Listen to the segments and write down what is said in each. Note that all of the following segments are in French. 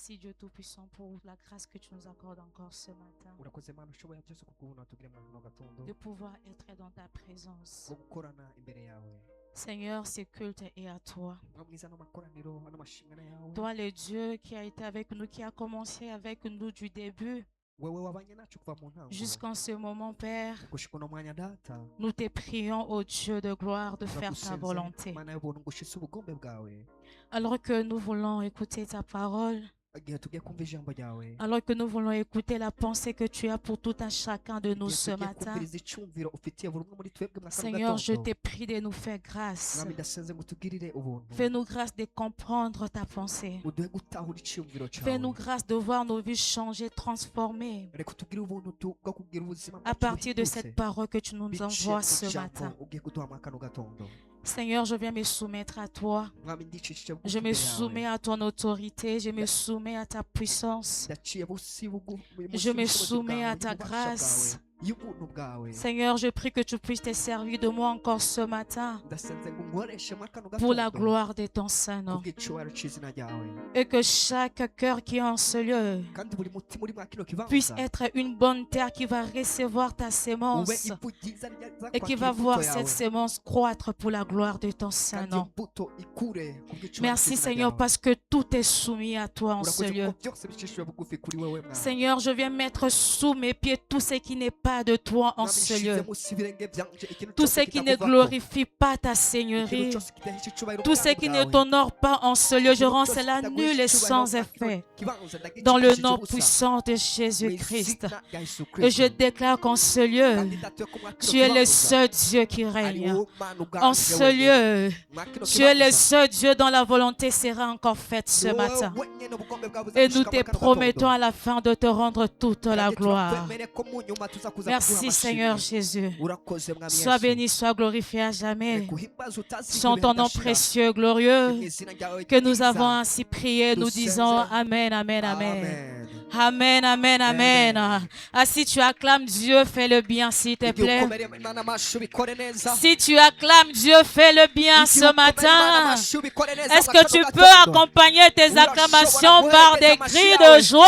Merci Dieu Tout-Puissant pour la grâce que tu nous accordes encore ce matin. urakoze Mana ushoboye byose kuko ubu natubwire muri kano gatondo De pouvoir être dans ta présence. bwo gukorana imbere yawe. Seigneur, ce culte est à toi. Mwa mwiza ano makoraniro ano mashimwe yawe. Toi le Dieu qui a été avec nous, qui a commencé avec nous du début Wewe wabanye nacu kuva mu ntango jusqu'en ce moment, Père. gushika uno mwanya data. Nous te prions, ô Dieu de gloire, de faire ta Turagusenze, volonté. Mana y'ubuntu ngo ushitse ubugombe bwawe. Alors que nous voulons écouter ta parole, Igihe tugiye kumva ijambo ryawe. alors que nous voulons écouter la pensée que tu as pour tout un chacun de nous Igihe ce tugiye matin, kumviriza icumviro ufitiye buri umwe muri twebwe mwa kano Seigneur, je gatondo. te prie de nous faire grâce. Mwami ndasenze ngo utugirire ubuntu. Fais-nous grâce de comprendre ta pensée. uduhe gutahura iciyumviro Fais-nous cyawe. grâce de voir nos vies changer, transformer Reka utugire ubuntu bwo kugira ubuzima à bwacu partir de buhindutse. cette parole que tu nous Biciye envoies mu ce jambo matin. ugiye kuduha mwa kano gatondo. Seigneur, je viens me soumettre à toi. Mwami ndicishije bugufi Je me imbere yawe. soumets à ton autorité. Je me soumets à ta puissance. Ndaciye busi bugufi Je me y'ubushobozi soumets bwawe, à ta y'ububasha grâce. bwawe, y'ubuntu bwawe. Seigneur, je prie que tu puisses te servir de moi encore ce matin Ndasenze ngo unkoreshe mwa kano pour la gatondo gloire de ton Saint-Nom. kubw'icyubahiro cy'izina ryawe. Et que chaque cœur qui est en ce lieu Kandi buri mutima uri mwa kino puisse kibanza être une bonne terre qui va recevoir ta ube sémence ivu ryiza et qui va voir cette sémence croître pour la gloire de ton Saint-Nom. imbuto ikure kubw'icyubahiro Merci cy'izina Seigneur ryawe. parce que tout est soumis à toi en ce Urakoze lieu. kuko byose bicishijwe bugufi kuri wewe Mwami. Seigneur, je viens mettre sous mes pieds tout ce qui n'est pas de toi en Mwami, ce nshize lieu. munsi y'ibirenge byanje ikintu Tout cyose ce qui ne kitakuvako. glorifie pas ta Ikintu Seigneurie, cyose kidahesha icyubahiro tout ce ubwami qui ne bwawe. t'honore pas en ce lieu, je Ikintu rends cyose cela kitaguhesha nul et icyubahiro sans ubwami effet. kibanza, ndagicishije Dans le nom ubusa. puissant de Mu Jésus-Christ. izina rya Yesu Et je Kristo. déclare qu'en ce lieu, Kandi ndatuye ko mwa kino tu es le kibanza seul Dieu qui ari règne. wowe Mana ubwanje En ce wenyine. lieu, Mwa kino tu es le kibanza, seul Dieu dont la volonté sera encore faite ce ni wowe matin. wenyine ubugombe bwawe Et buzagushika nous mwa te kano promettons gatondo. à la fin de te rendre toute la Kandi gloire. turakwemere ko mu nyuma tuza kuza kuguha Merci amashimwe. Seigneur Jésus. Urakoze Mwami Sois Yesu. béni, sois glorifié à jamais. Reka uhimbaze utazigera Sans ton nom udashira. précieux, Mu glorieux, izina ryawe que nous ryiza. avons ainsi prié, nous disons Amen, Amen, Amen. Amen. Amen, Amen, Amen. Amen. Ah, si tu acclames Dieu, fais-le bien, s'il te Igihe plaît. ukomereye Imana amashyi ubikore neza. Si tu acclames Dieu, fais-le bien Igihe ce ukomereye Imana matin. amashyi ubikore neza Est-ce mwa que kano tu gatondo. peux accompagner tes acclamations par des cris de joie?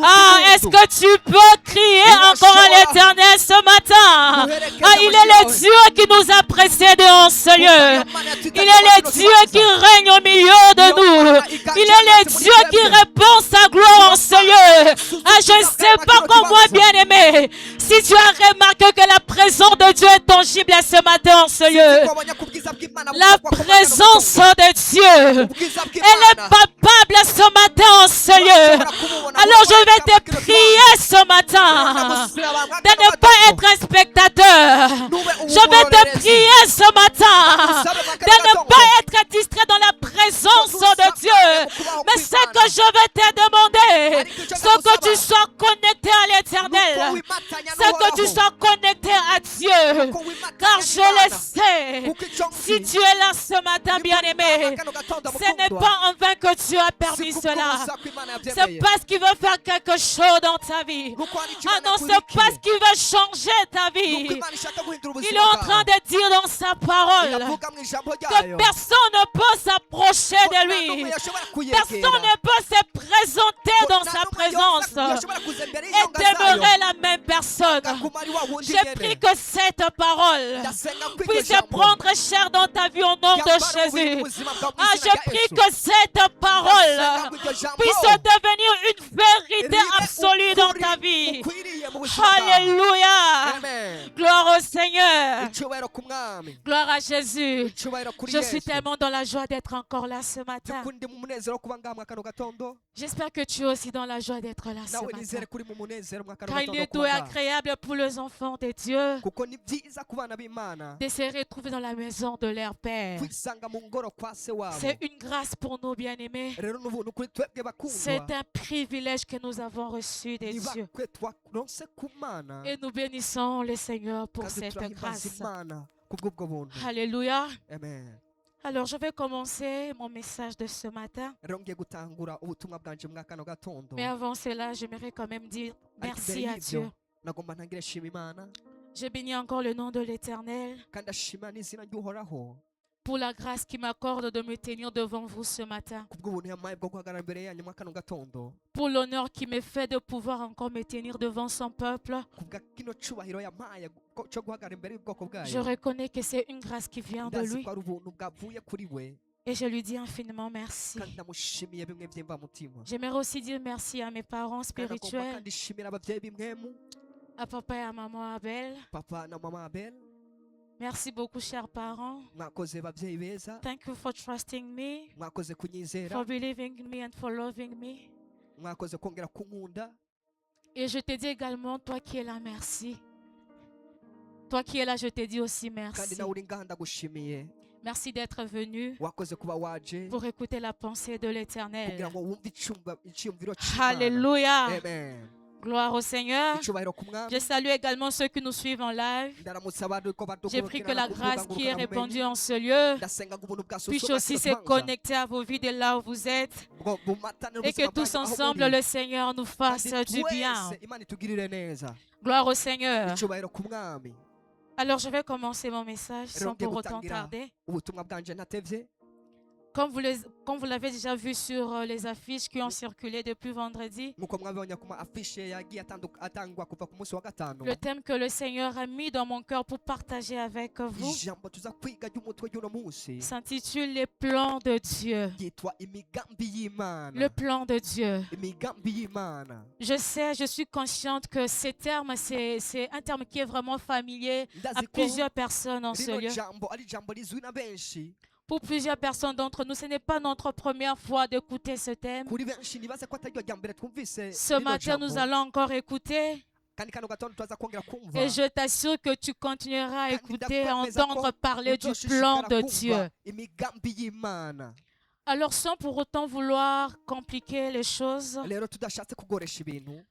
Ah, est-ce que tu peux crier encore à l'Éternel ce matin? Ah, il est le Dieu qui nous a précédés en ce lieu. Il est le Dieu qui règne au milieu de nous. Il est le Dieu qui répand sa gloire en ce lieu. Ah, je ne sais pas comment, bien-aimé, si tu as remarqué que la présence de Dieu est tangible ce matin en ce lieu. La présence de Dieu, elle est palpable ce matin en ce lieu. Alors je vais te prier ce matin de ne pas être un spectateur. Je vais te prier ce matin de ne pas être distrait dans la présence de Dieu. Mais ce que je vais te demander, c'est que tu sois connecté à l'Éternel. C'est que tu sois connecté à Dieu. Car je le sais, si tu es là ce matin, bien-aimé, ce n'est pas en vain que Dieu a permis cela. C'est parce qu'il veut faire quelque chose dans ta vie. Ah non, c'est parce qu'il veut changer ta vie. Il est en train de dire dans sa parole que personne ne peut s'approcher de lui. Personne ne peut se présenter dans sa présence et demeurer la même personne. Je prie que cette parole puisse prendre chair dans ta vie au nom de Jésus. Ah, je prie que cette parole puisse devenir une vérité absolue dans ta vie. Alléluia. Gloire au Seigneur. Gloire à Jésus. Je suis tellement dans la joie d'être encore là ce matin. J'espère que tu es aussi dans la joie d'être là ce matin. Car il est doux et agréable pour les enfants de Dieu de se retrouver dans la maison de leur Père. C'est une grâce pour nous, bien-aimés. C'est un privilège que nous avons reçu de Dieu. Et nous bénissons le Seigneur pour cette grâce. Alléluia. Amen. Alors, je vais commencer mon message de ce matin. Mais avant cela, j'aimerais quand même dire merci à Dieu. Je bénis encore le nom de l'Éternel. pour la grâce qui m'accorde de me tenir devant vous ce matin, kubw'ubuntu yampaye bwo guhagarara imbere yanyu muri kano gatondo, pour l'honneur qui m'est fait de pouvoir encore me tenir devant son peuple. kubwa kino cyubahiro yampaye cyo guhagarara imbere y'ubwoko Je bwayo. reconnais que c'est une grâce qui vient de Ndazi lui ko ari ubuntu bwavuye kuri we, et je lui dis infiniment merci. kandi ndamushimiye bimwe by'imvamutima. J'aimerais aussi dire merci à mes parents Kandi agomba spirituels, kandi shimira ababyeyi b'imwemu, à papa et à maman Abel. papa na mama Abel. Merci beaucoup, chers parents. Mwakoze babyeyi beza, Thank you for trusting me, mwakoze kunyizera, for believing in me and for loving me. mwakoze kongera kunkunda. Et je te dis également, toi qui es là, merci. Toi qui es là, je te dis aussi kandi merci. nawe uri ngaha ndagushimiye. Merci d'être venu Wakoze kuba waje pour écouter la pensée de kugira l'Éternel. ngo wumve icyumviro cy'Imana. Alléluia. Amen. Gloire au Seigneur. Icyubahiro ku mwami. Je salue également ceux qui nous suivent en live. Ndaramutsa abantu ko J'ai pris que la badukurikirana ku grâce mbuga qui est ngurukanabumenyi. répandue en ce lieu Ndasenga ngo ubuntu bwa puisse Soso aussi se bwakira connecter à vos vies de là où vous êtes ngo bumatane et que ubuzima tous bwanyu aho ensemble muri. le Seigneur nous fasse Kandi du bien. twese Imana itugirire neza. Gloire au Seigneur. Icyubahiro ku mwami. Alors je vais commencer mon message sans Rero ngiye pour autant gutangira tarder. ubutumwa bwanje ntatevye. Comme vous l'avez déjà vu sur les affiches qui ont circulé depuis vendredi, Nkuko mwabonye ku ma affiche yagiye atangwa kuva ku munsi wa gatanu. le thème que le Seigneur a mis dans mon cœur pour partager avec vous Ijambo tuza kwiga ry'umutwe ry'uno munsi s'intitule Les plans de Dieu. ryitwa imigambi y'Imana. Le plan de Dieu. Imigambi y'Imana. Je suis consciente que ces termes, c'est un terme qui est vraiment familier à Ndazi ko plusieurs personnes en ce rino lieu. jambo ari jambo rizwi na benshi. Pour plusieurs personnes d'entre nous, ce n'est pas notre première fois d'écouter ce thème. Kuri benshi nibaza ko atari ryo rya mbere twumvise Ce rino matin, nous jambo. allons encore écouter Kandi kano gatondo twaza kongera kumva. et je t'assure que tu continueras à Kandi écouter et ndakwemeza ko entendre parler du uzoshishikara plan de kumva Dieu. imigambi y'Imana. Alors, sans pour autant vouloir compliquer les choses, Rero tudashatse kugoresha ibintu,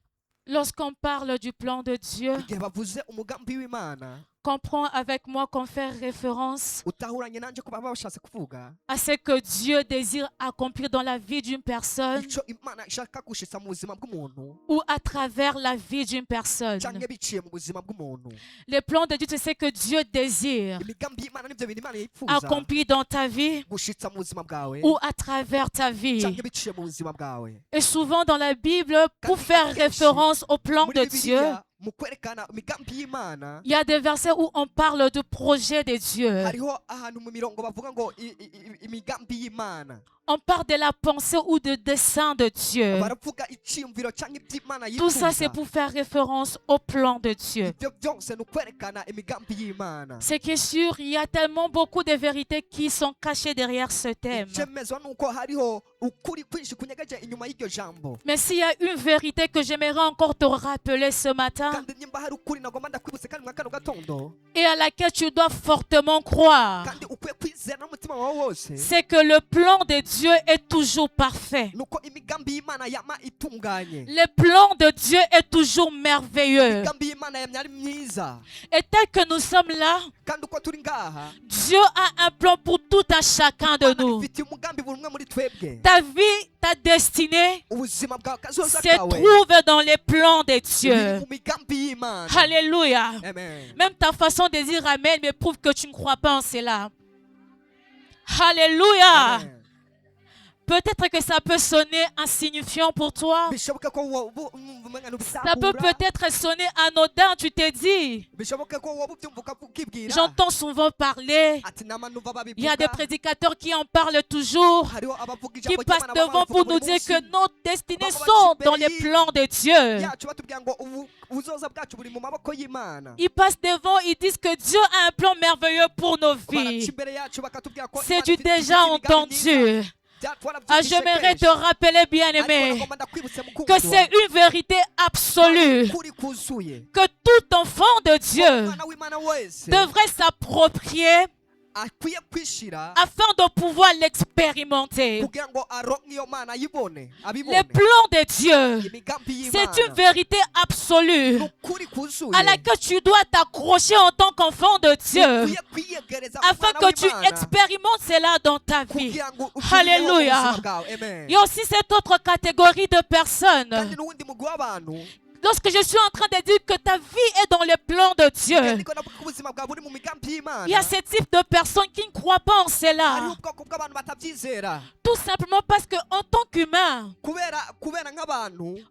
lorsqu'on parle du plan de Dieu, igihe bavuze umugambi w'Imana, comprends avec moi qu'on fait référence utahuranye nanje ko baba bashatse kuvuga à ce que Dieu désire accomplir dans la vie d'une personne ico Imana ishaka gushitsa mu buzima bw'umuntu ou à travers la vie d'une personne. canke biciye mu buzima bw'umuntu. Les plans de Dieu, c'est ce que Dieu désire Imigambi y'Imana nivyo bintu Imana yifuza accomplir dans ta vie gushitsa mu buzima bwawe ou à travers ta vie. canke biciye mu buzima bwawe. Et souvent dans la Bible, pour faire référence au plan Muri de Dieu, Bibiliya, mu kwerekana imigambi y'Imana il y a des versets où on parle du projet de Dieu. hariho ahantu mu mirongo bavuga ngo imigambi y'Imana. On parle de la pensée ou de dessein de Dieu. Baravuga iciyumviro canke ivy'Imana Tout ça, yifuza. c'est pour faire référence au plan de Dieu. Ivyo byose ni ukwerekana imigambi y'Imana. Ce qui est sûr, il y a tellement beaucoup de vérités qui sont cachées derrière ce thème. Icemezwa nuko hariho ukuri kwinshi kunyegeje inyuma y'iryo jambo. Mais s'il y a une vérité que j'aimerais encore te rappeler ce matin Kandi nimba hari ukuri nagomba ndakwibutse kandi mwa kano gatondo, et à laquelle tu dois fortement croire, kandi ukwiye kwizera n'umutima wawe wose, c'est que le plan de Dieu est toujours parfait. nuko imigambi y'Imana yama itunganye. Le plan de Dieu est toujours merveilleux. Imigambi y'Imana yamye ari myiza. Et tel que nous sommes là, Kandi uko turi ngaha, Dieu a un plan pour tout un chacun de Imana nous. ifitiye umugambi buri umwe muri twebwe. Ta vie, ta destinée Ubuzima bwawe kazoza se kawe trouve dans les plans de biri Dieu. mu migambi y'Imana. Alléluia. Amen. Même ta façon de dire Amen me prouve que tu ne crois pas en cela. Alléluia. Amen. Peut-être que ça peut sonner insignifiant pour toi. Bishoboke ko woba umenga Ça peut ntubisahura. peut-être sonner anodin. Tu te dis, Bishoboke ko woba ubyumva ukibwira j'entends souvent parler. ati nama numva Il y a des babivuga. prédicateurs qui en parlent toujours, Hariho abavuga qui ijambo passent ry'Imana devant bavuga pour buri nous dire munsi. que nos destinées sont dans les plans de Dieu. yacu batubwira ngo ubuzoza bwacu buri mu maboko y'Imana. Ils passent devant, ils disent que Dieu a un plan merveilleux pour nos Baraca vies. imbere yacu bakatubwira ko C'est Imana du ifite déjà imigambi myiza. entendu. Ah, j'aimerais te rappeler, bien-aimé, que c'est une vérité absolue, que tout enfant de Dieu devrait s'approprier afin de pouvoir l'expérimenter. Les plans de Dieu, c'est une vérité absolue à laquelle tu dois t'accrocher en tant qu'enfant de Dieu afin que tu expérimentes cela dans ta vie. Alléluia. Il y a aussi cette autre catégorie de personnes Lorsque je suis en train de dire que ta vie est dans le plan de Dieu, niko navuga ko ubuzima bwawe buri mu migambi y'Imana. il y a ce type de personnes qui ne croient pas en cela. Hariho ubwoko bw'abantu batabyizera Tout simplement parce qu'en tant qu'humain, kubera nk'abantu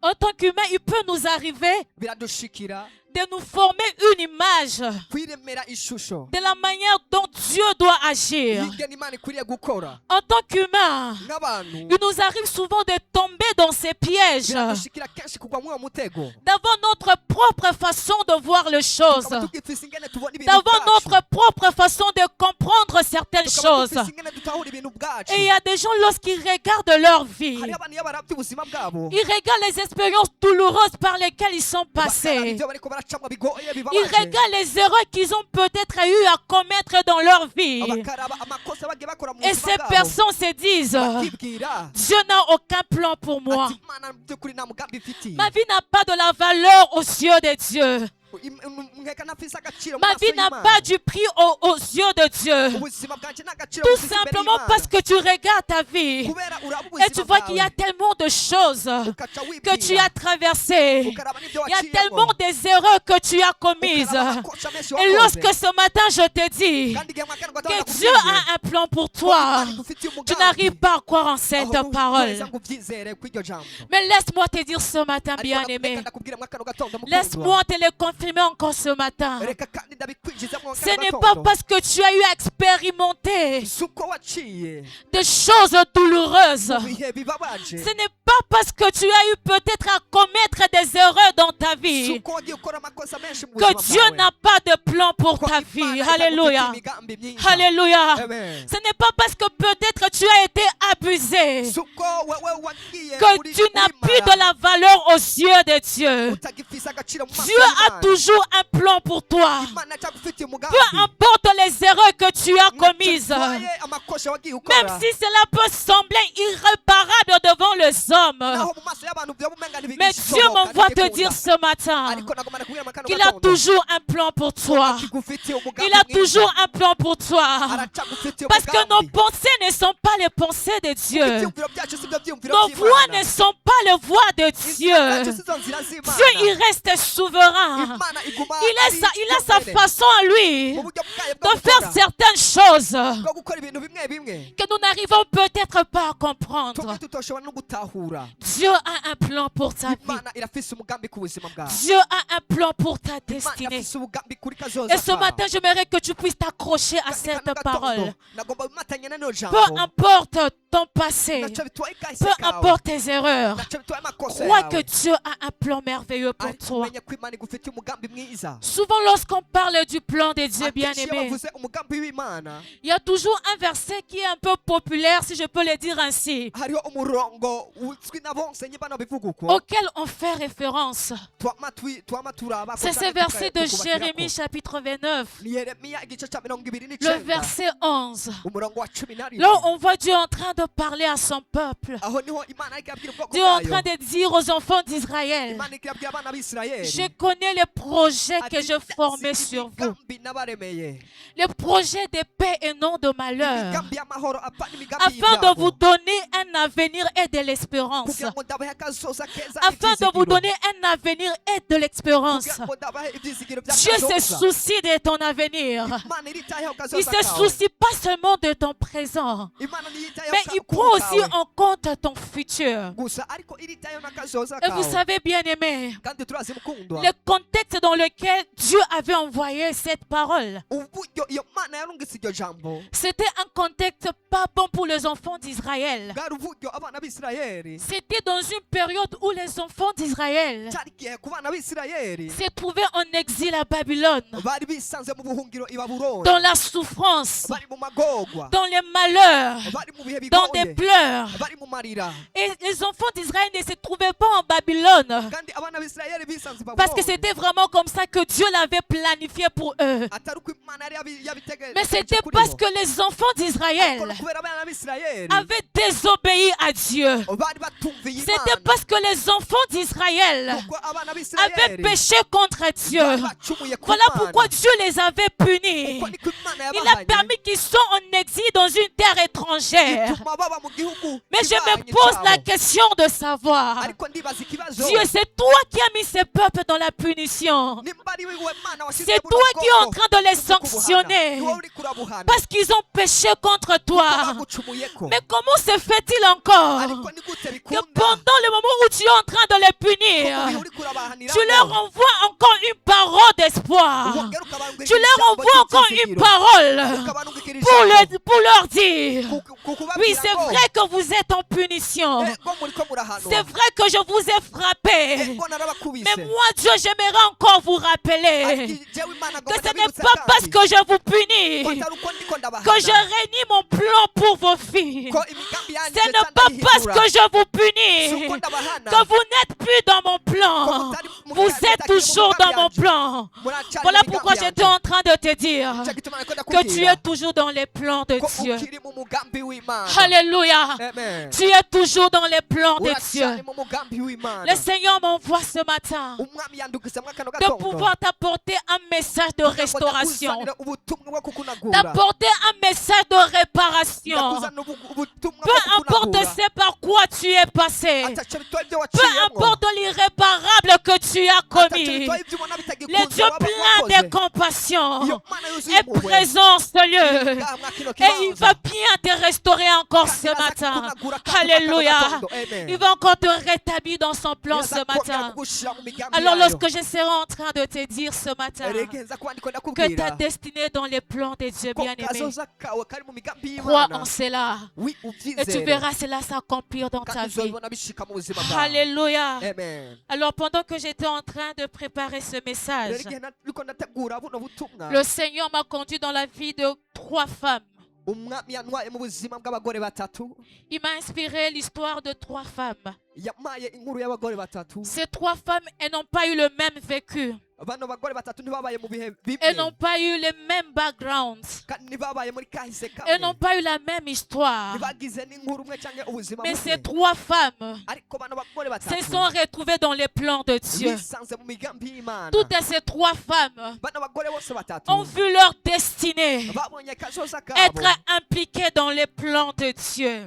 il peut nous arriver biradushikira de nous former une image kwiremera ishusho de la manière dont Dieu doit agir. y'ingene Imana ikwiriye gukora. En tant qu'humain, Nk'abantu il nous arrive souvent de tomber dans ces pièges, biradushikira kenshi kugwa muri uwo mutego, d'avoir notre propre façon de voir les choses, tukaba tugifise ingene tubona ibintu d'avoir bwacu, notre propre façon de comprendre certaines tukaba choses. dufise ingene dutahura ibintu bwacu. Et il y a des gens, lorsqu'ils regardent leur vie, Hariho abantu iyo barabye ubuzima bwabo ils regardent les expériences douloureuses par lesquelles ils sont bakaraba passés. ibyo bariko baracamwa bigoye Ils bibabaje, regardent les erreurs qu'ils ont peut-être eu à commettre dans leur vie. bakaraba amakosa bagiye bakora mu Et buzima ces bwabo, personnes se disent, bakibwira Dieu n'a aucun plan pour moi. ati Imana mu by'ukuri nta mugambi ifitiye. Ma vie n'a pas de la valeur aux yeux de Dieu. Nkeka ntafise agaciro mu Ma maso vie n'a y'Imana. pas du prix aux yeux de Dieu. Ubuzima bwanje nta gaciro Tout bufise imbere simplement y'Imana. parce que tu regardes ta vie Kubera uraba et tu ubuzima vois qu'il y a bwawe, tellement de choses ukaca que tu wibwira, as traversées. ukaraba n'ibyo Il y a waciyemo, tellement des erreurs que tu as commises. ukaraba amakosa menshi Et wakoze. lorsque ce matin je te dis Kandi igihe mwakane que gatandatu Dieu nakubwiye, a un plan pour ko toi, Imana igufitiye tu umugambi, n'arrives pas à croire en cette ahubwo parole. weza ngo ubyizere kw'iryo jambo. Mais laisse-moi te dire ce matin, Ariko bien-aimé. reka ndakubwire mwakano gatondo mukundwa. Laisse-moi te le confirmer encore ce matin. Reka kandi ndabikwinjizamo Ce mwakano n'est pas gatondo. parce que tu as eu à expérimenter Si uko waciye des choses douloureuses. mu bihe bibabaje, Ce n'est pas parce que tu as eu peut-être à commettre des erreurs dans ta si vie uko wagiye ukora amakosa menshi mu que buzima Dieu bwawe, n'a pas de plan pour ko ta Imana vie. itagufitiye Alléluia. imigambi myinshi. Alléluia. Amen. Ce n'est pas parce que peut-être tu as été abusé Si uko wewe wagiye que uri- tu n'as urimara, plus de la valeur aux yeux de Dieu. utagifise agaciro mu maso Dieu a y'Imana. toujours un plan pour toi. Imana itagufitiye umugambi. Peu importe les erreurs que tu as commises. Utwaye amakosa wagiye Même ukora, si cela peut sembler irréparable devant les hommes. naho mu maso y'abantu vyoba umenga Mais Dieu m'envoie te dire ce matin ariko nagomba kubwira mwakano qu'il a gatondo, toujours un plan pour toi. akigufitiye umugambi Il a mwiza. toujours un plan pour toi. Aracagufitiye Parce que nos umugambi. pensées ne sont pas les pensées de Dieu. Ivyumviro byacu si byo vyumviro Nos voix vy'Imana. ne sont pas les voix de Inzira Dieu. zacu si zo nzira z'Imana. Dieu, il reste souverain. Imana iguma Il a sa ari façon à lui mu buryo bwayo bwo de faire gukora, certaines choses bwo gukora ibintu bimwe bimwe que nous n'arrivons peut-être pas à comprendre. tumwe tutoshobora no gutahura. Dieu a un plan pour ta vie. Imana irafise umugambi ku buzima bwawe. Dieu a un plan pour ta Imana destinée. irafise umugambi kuri kazoza Et ce kawe. matin, j'aimerais que tu puisses t'accrocher à Kandi cette kano gatondo, parole. nagomba bimatanye n'ano jambo. Peu importe ton passé, Naco bitwaye kahise peu kawe. importe tes erreurs, Naco bitwaye amakosa crois yawe. que Dieu a un plan merveilleux pour Ariko toi. umenye ko Imana igufitiye umugambi mwiza. Souvent, lorsqu'on parle du plan de Dieu, Akenshi iyo bien-aimé, bavuze umugambi w'Imana, il y a toujours un verset qui est un peu populaire, si je peux le dire ainsi, hariho umurongo uzwi na bonse nyimba nabivuga uko. auquel on fait référence. twama turaba ko C'est ce kandi verset de tukubakirako. Jérémie chapitre 29, Ni Yeremiya igice cya mirongo ibiri le n'icenda, verset 11. umurongo wa cumi na rimwe. Là, on voit Dieu en train de parler à son peuple. Aho niho Imana ariko irabwira ubwoko Dieu est en bwayo. train de dire aux enfants d'Israël, Imana iriko irabwira abana b'Isirayeli. je connais les projets que Ati, je formais "Ndazi sur vous. imigambi nabaremeye, Les projets de paix et non de malheur. imigambi y'amahoro apana imigambi Afin de y'ibyago, vous donner un avenir et de l'espérance. kugira ngo ndabahe akazoza keza Afin de vous n'ibyizigiro. donner un avenir et de l'espérance. Kugira ngo ndabahe ibyizigiro Dieu se by'akazoza. soucie de ton avenir. Imana iritayeho Il akazoza se kawe. soucie pas seulement de ton présent, Imana ntiyitayeho mais il kawe prend aussi kawe en compte ton futur. gusa, ariko iritayeho n'akazoza Et vous kawe. savez, bien aimé, Kandi turazi mukundwa, le contexte dans lequel Dieu avait envoyé cette parole, uburyo iyo Mana yarungitse iryo jambo, c'était un contexte pas bon pour les enfants d'Israël. bwari uburyo abana b'Isirayeli, C'était dans une période où les enfants d'Israël cyari igihe ku bana b'Isirayeli se trouvaient en exil à Babylone, bari bisanze mu buhungiro i Babuloni, dans la souffrance, bari mu magorwa, dans les malheurs, bari mu bihe dans des bigoye, pleurs. bari mu marira. Et les enfants d'Israël ne se trouvaient pas en Babylone Kandi abana b'Isirayeli bisanze i parce que Babuloni, c'était vraiment comme ça que Dieu l'avait planifié pour eux. atari uko Imana yari yabitegereje Mais c'était kuri parce bo. que les enfants d'Israël Ariko kubera abana b'Isirayeli avaient désobéi à Dieu. bari batumviye C'était Imana, parce que les enfants d'Israël kuko abana avaient b'Isirayeli péché contre Dieu. bari bacumuye ku Voilà Mana. pourquoi Dieu les avait punis. Uko niko Imana Il a yabahanye, permis qu'ils soient en exil dans une terre étrangère. ituma baba mu gihugu Mais je me kibanyi pose la cyabo. question de savoir, Ariko ndibaza ikibazo, Dieu, c'est toi qui as mis ces tes peuples dans la punition. nimba ari wowe Mana washyize C'est buno toi qui es en bwoko train de les mu kubuhana. sanctionner Ni wowe uriko urabuhana. parce qu'ils ont péché contre toi. Bagucumuyeko. Mais comment se fait-il encore Ariko ni gute que bikunda pendant le moment où tu es en train de les punir, ko mu bihe uriko urabahaniramo, tu leur envoies encore une parole d'espoir. wongera ukababwira Tu leur ijambo envoies encore une ry'ibyizigiro. parole Ukababwira ijambo pour leur dire, kubabwira oui, c'est ngo, vrai que vous êtes en punition. ego muriko murahanwa. C'est vrai que je vous ai frappé. Ego narabakubise. Mais moi, Dieu, j'aimerais encore vous rappeler Ariko jewe Imana que ngomba ce n'est ndabibutsa pas parce kandi que je vous punis ko atari uko ndiko ndabahana. que je réunis mon plan pour vos filles. Ko imigambi yanjye Ce n'est ndetse pas parce ndayihindura. que je vous Si punis uko ndabahana, que vous n'êtes plus dans mon plan. Vous êtes toujours dans mon plan. muracari Voilà mu pourquoi migambi j'étais yanjye. en train de te dire Nicyo gituma nariko que tu ndakubwira es toujours dans les plans de ko Dieu. ukiri mu mugambi w'Imana. Alléluia. Amen. Tu es toujours dans les plans de Uracari Dieu. mu mugambi w'Imana. Le Seigneur m'envoie ce matin Umwami yandukisemo kano de gatondo. pouvoir t'apporter un message de restauration, Ndakuzanira ubutumwa bwo kukunagura. d'apporter un message de réparation. Ndakuzanira ubutumwa Peu bwo importe kukunagura. ce par quoi tu es passé, Ataco bitwaye ibyo peu waciyemo. importe l'irréparable que tu as Ataco commis, bitwaye ibyo ubona bitagikunze le Dieu waba plein wakoze. de compassion Iyo Mana yuzuye est impuhwe. présent en ce lieu. Ngaha mwa kino Et il kibanza. va bien te restaurer encore Kandi ce araza matin. kukunagura kandi Alléluia. kano gatondo. Amen. Il va encore te rétablir dans son plan Iraza ce kongera matin. kugushira mu migambi Alors yayo. lorsque je serai en train de te dire ce matin Eregenza kuba ndiko que ta ndakubwira destinée est dans les plans de Dieu ko bien-aimé, kazoza kawe kari mu migambi crois y'Imana. en cela. Oui, Et tu ubyizere. verras cela s'accomplir dans ta Kandi vie. uzobibona bishika mu buzima bwawe. Alléluia. Amen. Alors pendant que j'étais en train de préparer ce Rero message, igihe nariko ndategura buno butumwa, le Seigneur m'a conduit dans la vie de 3 femmes. umwami yantwaye mu buzima bw'abagore batatu. Il m'a inspiré l'histoire de 3 femmes. Yamaye inkuru y'abagore batatu. Ces 3 femmes, elles n'ont pas eu le même vécu. Bano bagore batatu ntibabaye mu bihe Elles bimwe. n'ont pas eu les mêmes backgrounds. Kandi ntibabaye muri kahise Elles n'ont kamwe. pas eu la même histoire. Ntibagize n'inkuru umwe canke ubuzima Mais ces bumwe. 3 femmes Ariko bano bagore se batatu sont retrouvées dans les plans de Dieu. bisanze mu migambi y'Imana. Toutes ces 3 femmes Bano bagore bose batatu ont vu leur destinée babonye kazoza être kabo. impliquées dans les plans de Dieu,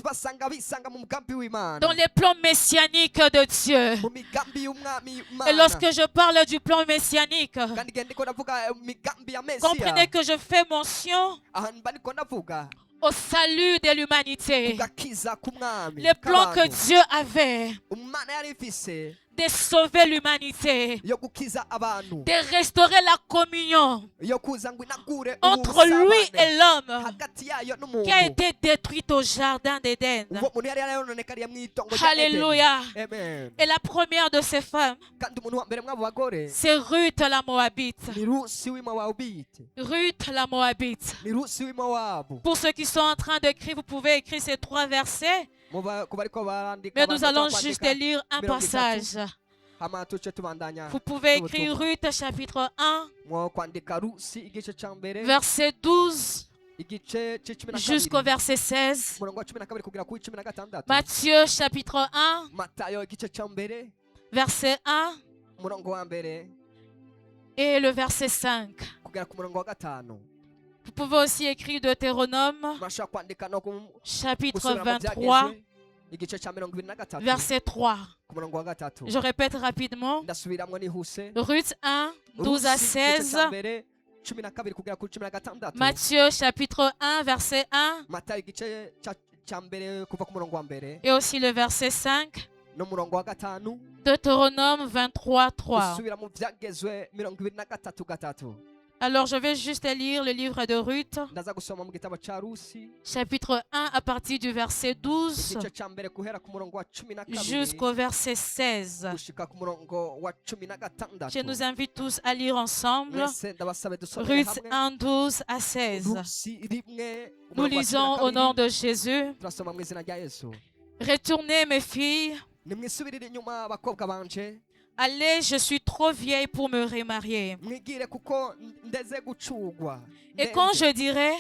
Basanga bisanga mu mugambi w'Imana. dans les plans messianiques de Dieu. Mu migambi y'umwami Et Imana. lorsque je parle du plan messianique, Kandi igihe ndiko ndavuga migambi ya comprenez Mesiya. que je fais mention Ahantu mba ndiko ndavuga au salut de l'humanité. kugakiza k'umwami. Les plans que k'abantu. Dieu avait Umana yari ifise de sauver l'humanité, yo gukiza abantu. de restaurer la communion Yo kuza ngo inagure entre lui et l'homme hagati yayo qui a n'umuntu. été détruite au jardin d'Éden. Uwo muntu yari yarononekariye mu itongo rya Edeni. Alléluia. Amen. Et la première de ces femmes, Kandi umuntu wa mbere mw'abo bagore c'est Ruth la Moabite. ni Rusi w'Imoabite. Ruth la Moabite. Ni Rusi w'Imowabu. Pour ceux qui sont en train d'écrire, vous pouvez écrire ces 3 versets, Ku bariko barandika mais nous abantu allons bashobora juste kwandika, lire un mirongo itatu. passage. Hama tuce tubandanya. Vous pouvez n'ubutumwa. écrire Ruth chapitre 1, Mwo kwandika Rusi igice ca mbere verset 12 igice c'icumi na jusqu'au kabiri. verset 16. Umurongo wa 12 kugera ku 16. Matthieu chapitre 1, Matayo igice ca mbere verset 1 umurongo wa mbere et le verset 5. kugera ku murongo wa 5. Vous pouvez aussi écrire Deutéronome Murashobora kwandika no chapitre gusubira mu 23, Vyagezwe, igice ca 23 verset 3. ku murongo wa 3. Je répète rapidement. Ndasubiramwo nihuse. Ruth 1, 12 à Rusi igice 16. ca mbere 12 kugera ku 16. Matthieu chapitre 1, verset 1 Matayo igice ca mbere kuva ku murongo wa mbere et aussi le verset 5. n'umurongo wa 5. Deutéronome 23, 3. Gusubira mu Vyagezwe 23:3. Alors je vais juste lire le livre de Ruth, Ndaza gusoma mu gitabo ca Rusi chapitre 1 à partir du verset 12 igice ca mbere guhera ku murongo wa 12 jusqu'au verset 16. gushika ku murongo wa Je 16. nous invite tous à lire ensemble. Mwese ndabasabe dusomere Ruth hamwe 1, 12 à 16. Rusi rimwe Nous umurongo wa lisons au 12. nom de Jésus. turasoma mu izina rya Yesu. Retournez mes filles. Nimwisubirire inyuma bakobwa banje, Allez, je suis trop vieille pour me remarier. mwigire kuko ndeze gucugwa. Et quand je dirai,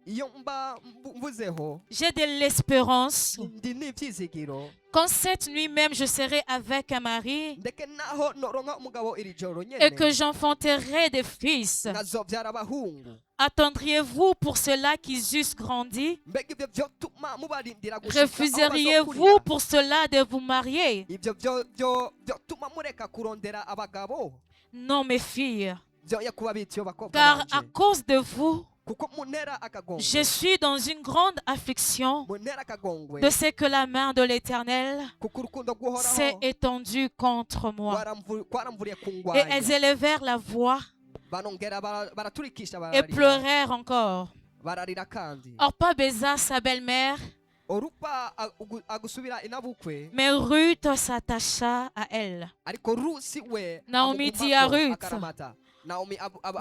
iyo mba mvuzeho j'ai de l'espérance ndi n'ibyizigiro qu'en cette nuit même je serai avec un mari ndeke naho noronka umugabo iri joro et nyene que j'enfanterai des fils. nkazobyara abahungu. Attendriez-vous pour cela qu'ils eussent grandi? Mbega ibyo byotuma mubarindira gushika aho Refuseriez-vous bazokurira? pour cela de vous marier? Ibyo byotuma mureka kurondera abagabo Non, mes filles, byoye kuba bityo bakobwa car à banje cause de vous, kuko munera akagongwe je suis dans une grande affliction munera akagongwe de ce que la main de l'Éternel kuko urukundo s'est guhoraho étendue contre moi. kwaramvuriye ku Et ngwanya elles élevèrent la voix banongera baraturikisha et bararira pleurèrent encore. bararira kandi Orpa baisa sa belle-mère, orupa agusubira inabukwe mais Ruth s'attacha à elle. ariko Rusi we Naomi dit à Ruth,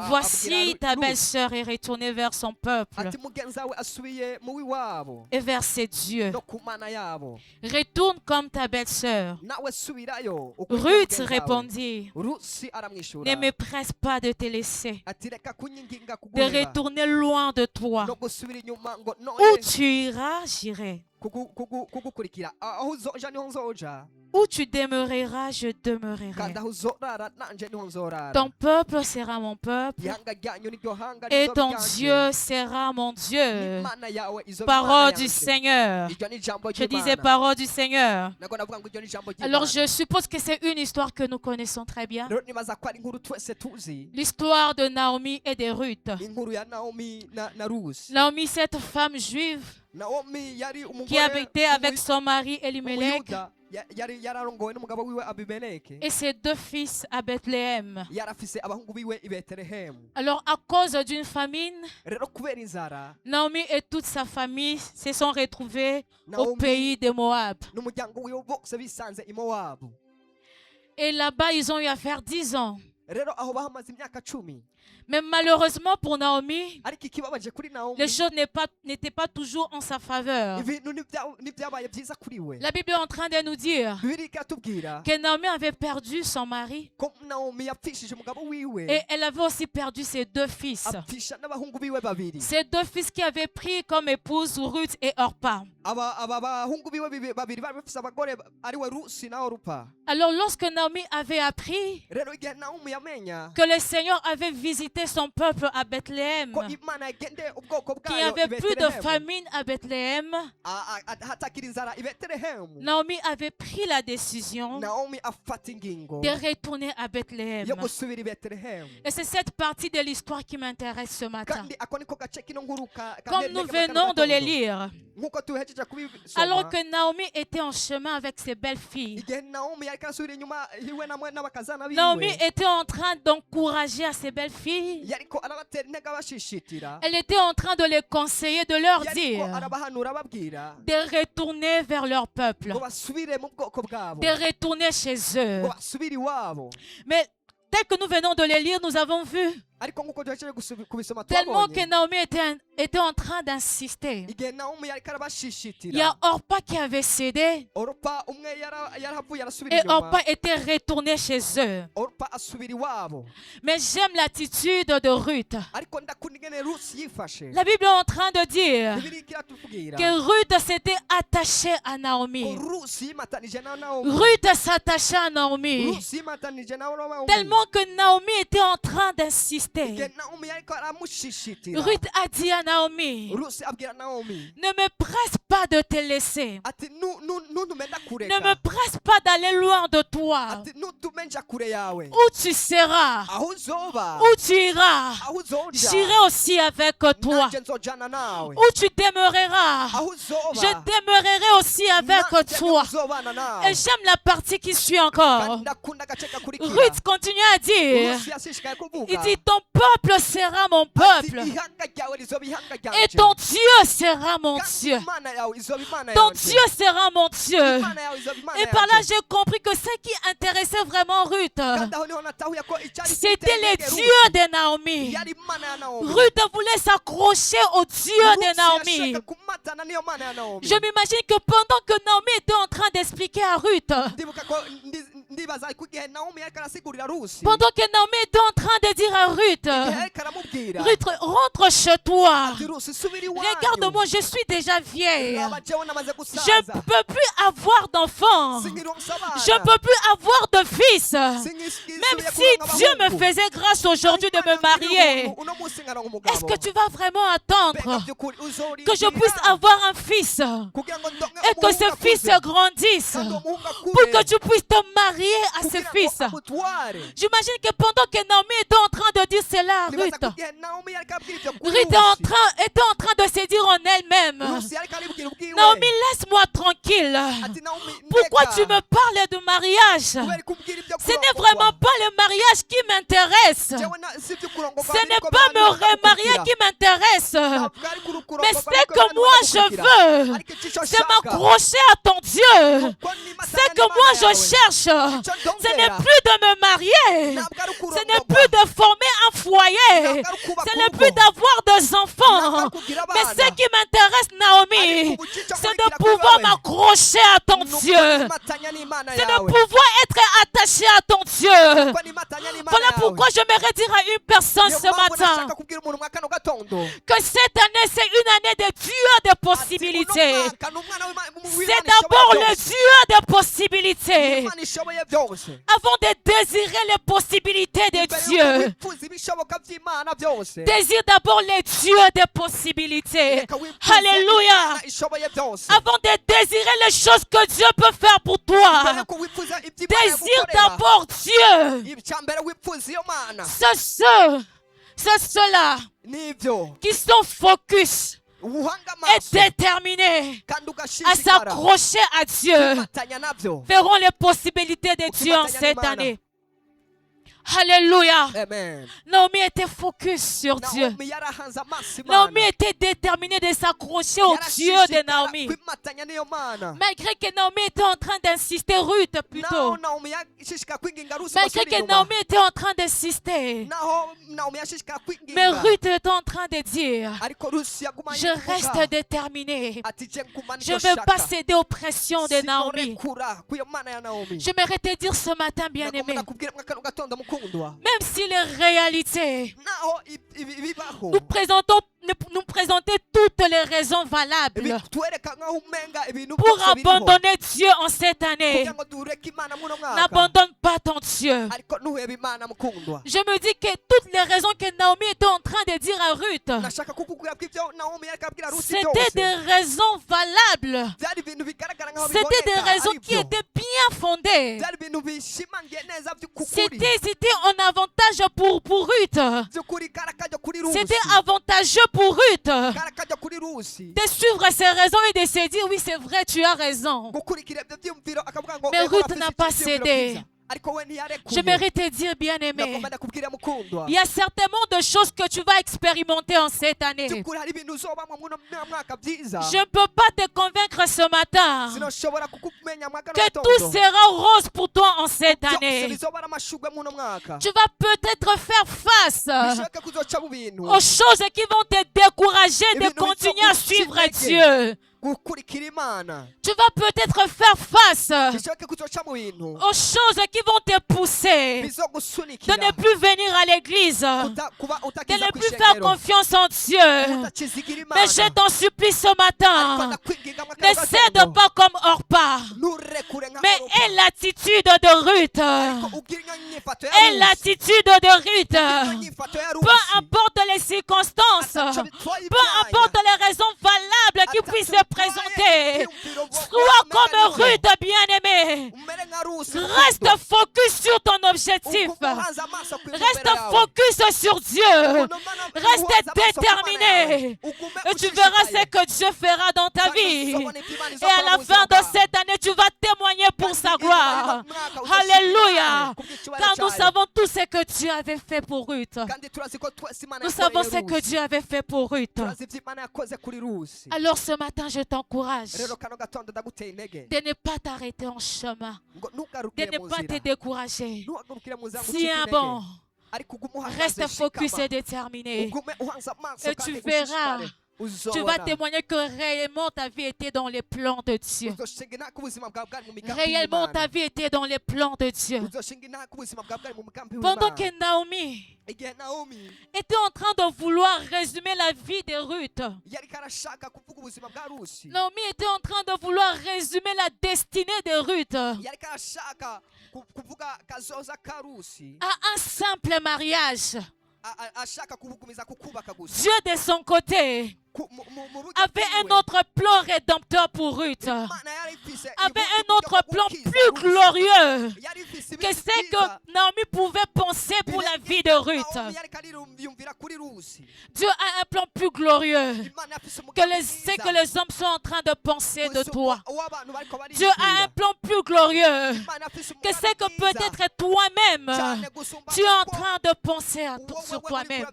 voici ta belle-sœur est retournée vers son peuple ati mugenza we asubiye mu wiwabo et vers ses dieux. no ku mana yabo Retourne comme ta belle-sœur. nawe subirayo Ruth répondit, Rusi aramwishura ne me presse pas de te laisser, ati reka kunyinginga de kugureba retourner loin de toi. no gusubira inyuma ngo Où none tu iras, j'irai. kugukurikira aho uzoja niho nzoja Où tu demeureras, je demeurerai. kandi aho uzorara nanje niho nzorara Ton peuple sera mon peuple ihanga ryanyu niryo hanga et rizoba ton ryanje. Dieu sera mon Dieu. Imana yawe izoba Parole Imana du yanje. Seigneur. Iryo ni ijambo Je disais ry'Imana. parole du Seigneur. Nako navuga ngo iryo ni ijambo Alors ry'Imana. je suppose que c'est une histoire que nous connaissons très bien. Rero nibaza ko ari inkuru twese tuzi L'histoire de Naomi et de Ruth. inkuru ya Naomi na Rusi. Naomi, cette femme juive Naomi yari qui habitait avec son mari Elimelech Umuyuda, yari yararongowe n'umugabo wiwe Abimeleki et ses deux fils à Bethléem. yari afise abahungu biwe i Betelehemu. Alors à cause d'une famine, Rero kubera inzara Naomi et toute sa famille se sont retrouvés au Naomi pays de Moab. n'umuryango wiwe bose bisanze i Mowabu. Et là-bas, ils ont eu à faire 10 ans. Rero aho bahamaze imyaka 10. Mais malheureusement pour Naomi, Ariko ikibabaje kuri Naomi les choses n'étaient pas toujours en sa faveur. ibintu ntibyabaye byiza kuri we. La Bible est en train de nous dire Bibiliya ikatubwira que Naomi avait perdu son mari ko Naomi yapfishije umugabo wiwe et elle avait aussi perdu ses deux fils. apfisha n'abahungu biwe babiri. Ses deux fils qui avaient pris comme épouse Ruth et Orpa. aba bahungu biwe babiri bari bafise abagore ariwe Rusi na Orupa. Alors lorsque Naomi avait appris Rero igihe Naomi yamenya que le Seigneur avait visité son peuple à Bethléem, ko Imana yagendeye ubwoko qu'il n'y bwayo avait i plus de Betelehemu, famine à Bethléem, hatakiri inzara i Betelehemu, Naomi avait pris la décision Naomi afata ingingo de retourner à Bethléem. yo gusubira i Betelehemu. Et c'est cette partie de l'histoire qui m'intéresse ce matin. Kandi ako niko gace kino nkuru Comme nous venons de les lire, nkuko tuhejeje alors kubisoma que Naomi était en chemin avec ses belles filles, igihe Naomi yariko arasubira inyuma iwe n'abakazana Naomi biwe était en train d'encourager à ses belles filles. yariko arabatera intege abashishitira Elle était en train de les conseiller, de leur yariko dire arabahanura ababwira de retourner vers leur peuple, ngo basubire mu bwoko bwabo de retourner chez eux. ngo basubire iwabo. Mais tel que nous venons de les lire, nous avons vu ariko nkuko tuhejeje kubisoma tellement que twabonye Naomi était en train d'insister. igihe Naomi yariko Il y arabashishitira a Orpa qui avait cédé Orpa umwe yarahavuye arasubira et inyuma Orpa était retourné chez eux. Orpa asubira iwabo. Mais j'aime l'attitude de Ruth. Ariko ndakunda ingene Rusi yifashe. La Bible est en train de dire Bibiliya iratubwira que Ruth s'était attachée à ko Naomi. Rusi yimatanije na Naomi. Ruth s'attachait à Naomi. Rusi yimatanije na Naomi. Tellement que Naomi était en train d'insister. Igihe Naomi yariko aramushishitira Ruth a dit à Naomi, Rusi abwira Naomi ne me presse pas de te laisser. ati ntutume Ne ndakureka me presse pas d'aller loin de toi. ati ntutume nja kure yawe Où tu seras, aho uzoba où tu iras, aho uzoja j'irai aussi avec toi. nanje nzojana nawe Où tu demeureras, aho uzoba je demeurerai aussi avec nanje toi. nzobana Et nawe. j'aime la partie qui suit encore. Kandi ndakunda agace gakurikira. Ruth continue à dire, Rusi yashishikaye kuvuga il dit, ton peuple sera mon peuple ati ihanga ryawe rizoba ihanga et ryanje ton Dieu sera mon kandi Dieu. imana yawe izoba imana Ton yanje. Dieu sera mon Dieu. Imana yawe izoba imana Et par là, yanje. j'ai compris que ce qui intéressait vraiment Ruth, Kandi aho niho natahuye ko icyari c'était les kitendege dieux de Naomi. yari imana ya Naomi. Ruth voulait s'accrocher au Dieu Rusi de Naomi. yashaka kumatana n'iyo mana ya Naomi. Je m'imagine que pendant que Naomi était en train d'expliquer à Ruth ndibuka ko ndibaza ko igihe Naomi yariko arasigurira Rusi pendant que Naomi était en train de dire à Ruth, yariko aramubwira Ruth, rentre chez toi. ati Rusi subira iwanyu Regarde-moi, je suis déjà vieille. raba jewe namaze Je gusaza ne peux plus avoir d'enfants. sinkironsa abana Je ne peux plus avoir de fils. Sinkisubiye Même kuronka si Dieu me abahungu. faisait grâce aujourd'hui de me marier, uno munsi nkaronka umugabo est-ce que tu vas vraiment attendre Mbega by'ukuri que je puisse uzorindira avoir un fils kugira ngo ndonke et que ce umuhungu fils akuze, grandisse kandi uwo muhungu pour akure, que tu puisses te marier à ce kugira ngo fils? amutware. J'imagine que pendant que Naomi était en train de dire cela à Ndibaza Ruth, ko igihe Naomi yariko abwira ivyo kuri Ruth Rusi, était en train de se dire en elle-même, Rusi yariko aribwira ubwiwe Naomi, laisse-moi tranquille. ati Naomi Pourquoi ndeka, tu me parles de mariage? kubera kumbwira ivyo Ce n'est kurongorwa. vraiment pas le mariage qui m'intéresse. Jewe si ivyo kurongorwa Ce biriko n'est pas me remarier birakurikira. qui m'intéresse. Ntabwo ari kurongorwa Mais biriko ce que moi je birakurikira. veux, Ariko icyo c'est nshaka, m'accrocher à ton Dieu. kuko nimatanya Ce que n'Imana moi je yawe. cherche, ce n'est ndongera. plus de me marier. Ntabwo ari Ce n'est kurongorwa. plus de former un foyer. Ntabwo ari kubaka Ce n'est urugo. plus d'avoir des Ntabwo enfants. ari kugira Mais abana. ce qui m'intéresse, Naomi, Ariko ubu icyo c'est de nkurikira kuri pouvoir wowe. m'accrocher à ton Nuko Dieu. nimatanya n'Imana C'est de yawe. pouvoir être attaché à ton Dieu. Nuko nimatanya n'Imana Voilà yawe. pourquoi j'aimerais dire à une personne Niyo ce mpamvu matin nashaka kubwira umuntu mwa kano gatondo que cette année, c'est une année de Dieu de ati, possibilités. uno mwaka ni umwana C'est w'Imana d'abord ishoboye le byose. Dieu des possibilités. Imana ishoboye byose. Avant de désirer les possibilités de Mbere Dieu, yuko wifuza ibishoboka by'Imana byose, désire d'abord les dieux des possibilités. reka wifuze Alléluia. Imana ishoboye byose. Avant de désirer les choses que Dieu peut faire pour Mbere toi, yuko wifuza ibyo Imana désire yagukorera, d'abord Dieu. icya mbere wifuza iyo Mana C'est ceux-là nibyo qui sont focus uhanga et amaso déterminés kandi à ugashishikara s'accrocher à Dieu kwifatanya nabyo. verront les possibilités de Dieu en cette année. Alléluia. Amen. Naomi était focus sur Dieu. Naomi yarahanze amaso Imana. Naomi était déterminée de s'accrocher au Dieu de Naomi. kwimatanya n'iyo Mana. Malgré que Naomi était en train d'insister, Ruth plutôt. Naho Naomi yashishikara kwinginga Rusi Malgré basubire que inyuma. Naomi était en train d'insister. Naho Naomi yashishikara Mais kwinginga, Ruth était en train de dire, ariko Rusi yagumanye je kuvuga reste déterminée. ati je ngumana Je icyo ne veux pas nshaka. céder aux pressions de Naomi. Sinorekura kw'iyo Mana ya Naomi. J'aimerais te dire ce matin, bien-aimé, Ndagomba kubwira mwa kano gatondo mukundwa, même si les réalités naho ibibaho nous présentaient toutes les raisons valables bitwereka nkaho umenga ibintu pour byose biriho, abandonner Dieu en cette année, kugira ngo tureke Imana muno mwaka, n'abandonne pas ton Dieu. ariko ntuhebe Imana mukundwa. Je me dis que toutes les raisons que Naomi était en train de dire à Ruth, Nashaka kukubwira ko ibyo Naomi yariko abwira Rusi c'était byose des raisons valables. byari ibintu bigaragara nkaho C'était des biboneka, raisons ari qui byo. étaient bien fondées. byari ibintu bishimangiye neza by'ukuri, C'était un avantage pour Ruth. by'ukuri karakajya kuri Rusi, C'était avantageux pour Ruth karakajya kuri Rusi de suivre ses raisons et de se dire, oui, c'est vrai, tu as raison. gukurikira ibyo byumviro akavuga ngo Mais ego Ruth urafise n'a pas icyiyumviro cédé. cyiza. Ariko we ntiyarekuye. J'aimerais te dire, bien-aimé, Ndagomba ndakubwira mukundwa, il y a certainement de choses que tu vas expérimenter en cette année. by'ukuri hari ibintu uzobamwo muno mwaka byiza, Je ne peux pas te convaincre ce matin sinoshobora kukumenya mwa kano que gatondo tout sera rose pour toi en cette byose année. bizoba ari amashugwe muno mwaka, Tu vas peut-être faire face bishoboke kuzoca mu bintu aux choses qui vont te décourager de continuer à suivre Dieu. gukurikira Imana, Tu vas peut-être faire face bishoboke kuzoca mu bintu aux choses qui vont te pousser de bizogusunikira ne plus venir à l'église, kuba de utakiza ne ku plus faire ishengero, confiance en Dieu. utakizigira Mais Imana. je t'en supplie ce Ariko matin, ndakwinginga mwa ne kano cède gatondo, pas comme Orpa, nturekure nka mais Orupa, aie l'attitude de Ruth. ariko ugire inyifato ya Aie Rusi, l'attitude de Ruth. inyifato ya Peu Rusi, importe les circonstances, peu importe les raisons valables qui puissent se présenter, sois comme Ruth, bien-aimée. umere nka Rusi, Reste focus sur ton objectif. uhanze amaso ku Reste ntumbero yawe. focus sur Dieu. Reste Uhanze amaso ku Mana déterminé. yawe. Ugume Et tu verras ce ushishikaye. que Dieu fera dans ta Kandi vie. uzobona ibyo Imana Et izakora à la mu fin buzima de bwawe. cette année, tu vas témoigner pour sa gloire. Alléluia. Car nous savons tout ce que Dieu avait fait pour Ruth. Kandi turazi ko twese Imana Nous yakoreye savons ce que Rusi. Dieu avait fait pour Ruth. Turazi ibyo Imana yakoze kuri Rusi. Alors ce matin, je t'encourage Rero kano gatondo ndaguteye intege de ne pas t'arrêter en chemin, ngo de ntugarukire ne mu pas te nzira, décourager. ntuhagarukire mu nzira ngo ucike Tiens intege, bon, ariko ugume uhagaze reste focus shikama. et déterminé. Ugume uhanze amaso Et tu kandi verras ushishikare. tu vas témoigner que réellement ta vie était dans les plans de Dieu. Réellement ta vie était dans les plans de Dieu. Pendant que Naomi était en train de vouloir résumer la vie de Ruth, Naomi était en train de vouloir résumer la destinée de Ruth à un simple mariage. Dieu de son côté avait un autre plan rédempteur pour Ruth, avait un autre plan plus glorieux que ce que Naomi pouvait penser pour la vie de Ruth. Dieu a un plan plus glorieux que ce que les hommes sont en train de penser de toi. Dieu a un plan plus glorieux que ce que peut-être toi-même tu es en train de penser sur toi-même.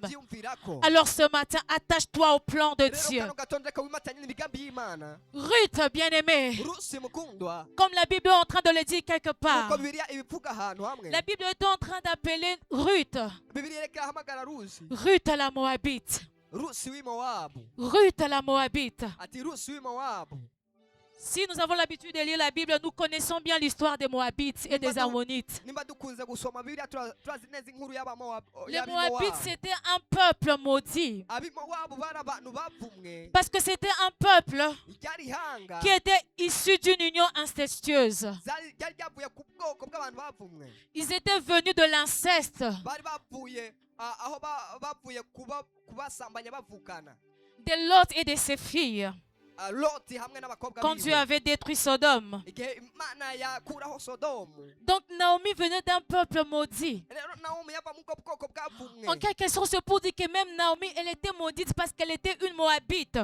Alors ce matin, attache-toi au plan de Dieu. Ruth, bien-aimée, comme la Bible est en train de le dire quelque part, la Bible est en train d'appeler Ruth la Moabite. Ruth la Moabite. Si nous avons l'habitude de lire la Bible, nous connaissons bien l'histoire des Moabites et des Ammonites. Les Moabites, c'était un peuple maudit. Parce que c'était un peuple qui était issu d'une union incestueuse. Ils étaient venus de l'inceste. De Lot et de ses filles. Quand Dieu avait détruit Sodome. Donc Naomi venait d'un peuple maudit. En quelque sorte, c'est pour dire que même Naomi, elle était maudite parce qu'elle était une Moabite.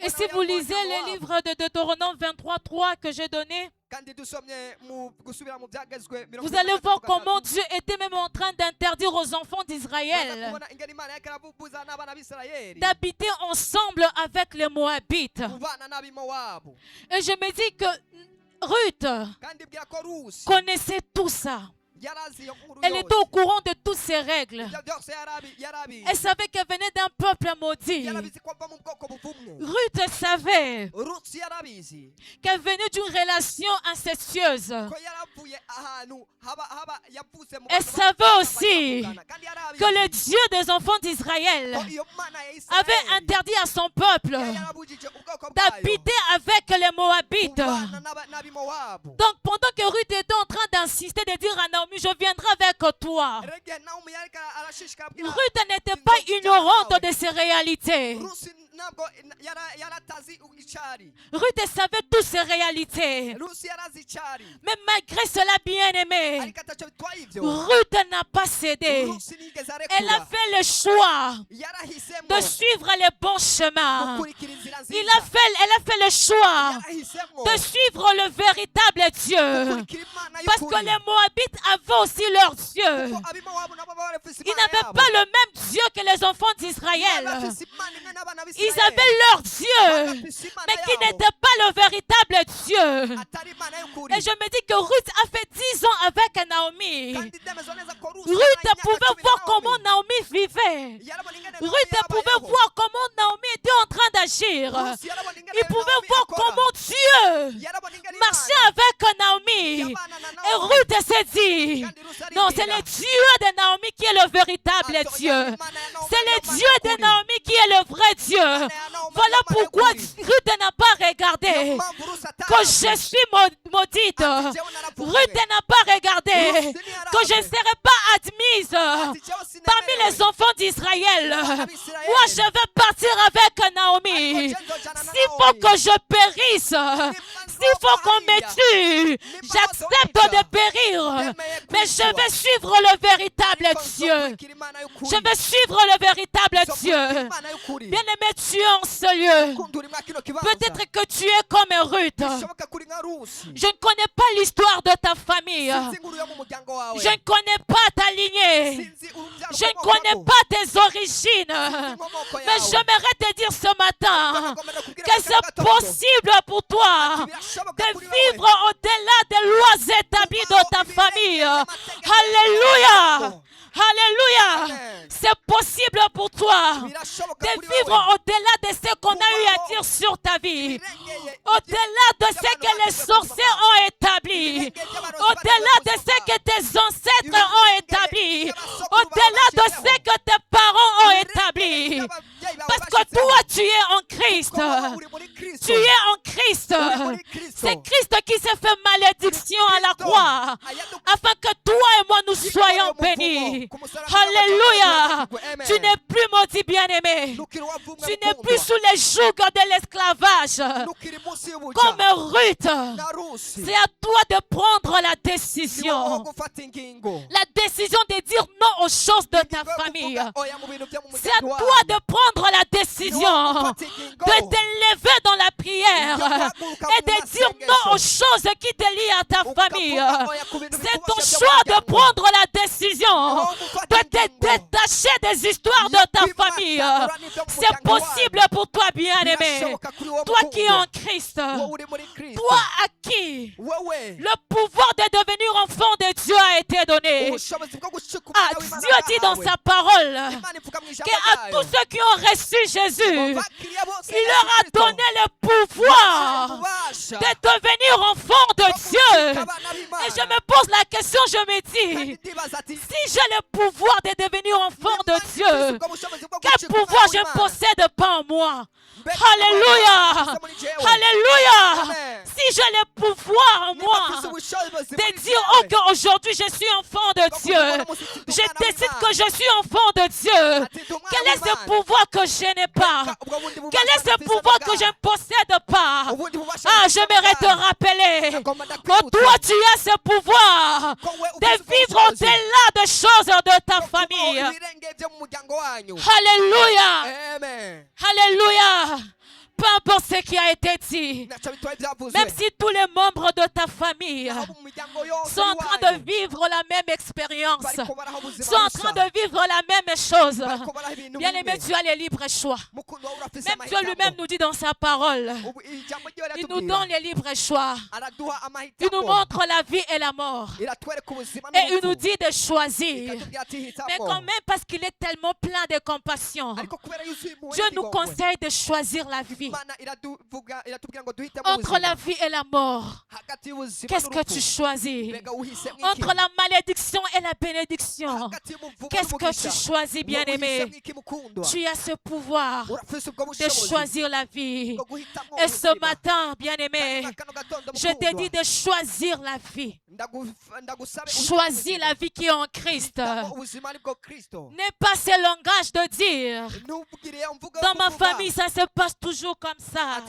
Et si vous lisez les livres de Deutéronome 23:3 que j'ai donné, vous allez voir comment Dieu était même en train d'interdire aux enfants d'Israël d'habiter ensemble avec les Moabites. Et je me dis que Ruth connaissait tout ça. Elle était au courant de toutes ces règles. Elle savait qu'elle venait d'un peuple maudit. Ruth savait qu'elle venait d'une relation incestueuse. Elle savait aussi que le Dieu des enfants d'Israël avait interdit à son peuple d'habiter avec les Moabites. Donc pendant que Ruth était en train d'insister, de dire à Naomi, je viendrai avec toi, Ruth n'était pas ignorante de ces réalités. Ruth savait toutes ces réalités. Mais malgré cela, bien-aimé, Ruth n'a pas cédé. Elle a fait le choix de suivre les bons chemins. Elle a fait le choix de suivre le véritable Dieu. Parce que les Moabites avaient aussi leur Dieu. Ils n'avaient pas le même Dieu que les enfants d'Israël. Ils avaient leur Dieu, mais qui n'était pas le véritable Dieu. Et je me dis que Ruth a fait 10 ans avec Naomi. Ruth pouvait voir comment Naomi vivait. Ruth pouvait voir comment Naomi était en train d'agir. Il pouvait voir comment Dieu marchait avec Naomi. Et Ruth s'est dit, non, c'est le Dieu de Naomi qui est le véritable Dieu. C'est le Dieu de Naomi qui est le vrai Dieu. Voilà pourquoi Ruth n'a pas regardé que je suis maudite. Ruth n'a pas regardé que je ne serai pas admise parmi les enfants d'Israël. Moi, je vais partir avec Naomi. S'il faut que je périsse, s'il faut qu'on me tue, j'accepte de périr. Mais je vais suivre le véritable Dieu. Je vais suivre le véritable Dieu. Bien-aimé, tu es en ce lieu. Peut-être que tu es comme Ruth. Je ne connais pas l'histoire de ta famille. Je ne connais pas ta lignée. Je ne connais pas tes origines. Mais j'aimerais te dire ce matin que c'est possible pour toi de vivre au-delà des lois établies de ta famille. Alléluia. Alléluia. Amen. C'est possible pour toi birashoboka de kuri vivre wewe au-delà de ce qu'on a eu à dire sur ta vie. birengeye Au-delà de ce que les sorciers ont établi. Au-delà de ce que tes ancêtres ont établi. Au-delà de ce que tes parents ont établi. Parce que toi, tu es en Christ. Tu es en Christ. C'est Christ qui s'est fait malédiction à la croix. Afin que toi et moi nous soyons bénis. Alléluia. Tu n'es plus maudit, bien-aimé. Tu n'es plus sous les jougs de l'esclavage. Comme Ruth, c'est à toi de prendre la décision. La décision de dire non aux choses de ta famille. C'est à toi de prendre la décision de t'élever dans la prière et de dire non aux choses qui te lient à ta famille. C'est ton choix de prendre la décision de te détacher des histoires de ta famille. C'est possible pour toi, bien-aimé. Toi qui es en Christ. Toi à qui le pouvoir de devenir enfant de Dieu a été donné. Dieu dit dans sa parole qu'à tous ceux qui ont reçu Jésus, il leur a donné le pouvoir de devenir enfant de Dieu. Et je me pose la question, je me dis, si j'ai le pouvoir de devenir enfant de Dieu, quel pouvoir je ne possède pas en moi? Alléluia! Alléluia! Si j'ai le pouvoir en moi de dire, oh, qu'aujourd'hui je suis enfant de Dieu, je décide que je suis enfant de Dieu, quel est ce pouvoir que je n'ai pas? Quel est ce pouvoir que je ne possède pas? Ah, j'aimerais te rappeler que toi tu as ce pouvoir de vivre au-delà des choses de ta famille. Alléluia! Alléluia! Peu importe ce qui a été dit, même si tous les membres de ta famille sont en train de vivre la même expérience, sont en train de vivre la même chose, bien aimé, tu as le libre choix. Même Dieu lui-même nous dit dans sa parole, il nous donne le libre choix. Il nous montre la vie et la mort. Et il nous dit de choisir. Mais quand même, parce qu'il est tellement plein de compassion, Dieu nous conseille de choisir la vie. Entre la vie et la mort, qu'est-ce que tu choisis? Entre la malédiction et la bénédiction, qu'est-ce que tu choisis, bien-aimé? Tu as ce pouvoir de choisir la vie. Et ce matin, bien-aimé, je te dis de choisir la vie. Choisis la vie qui est en Christ. N'est pas ce langage de dire, dans ma famille, ça se passe toujours comme ça.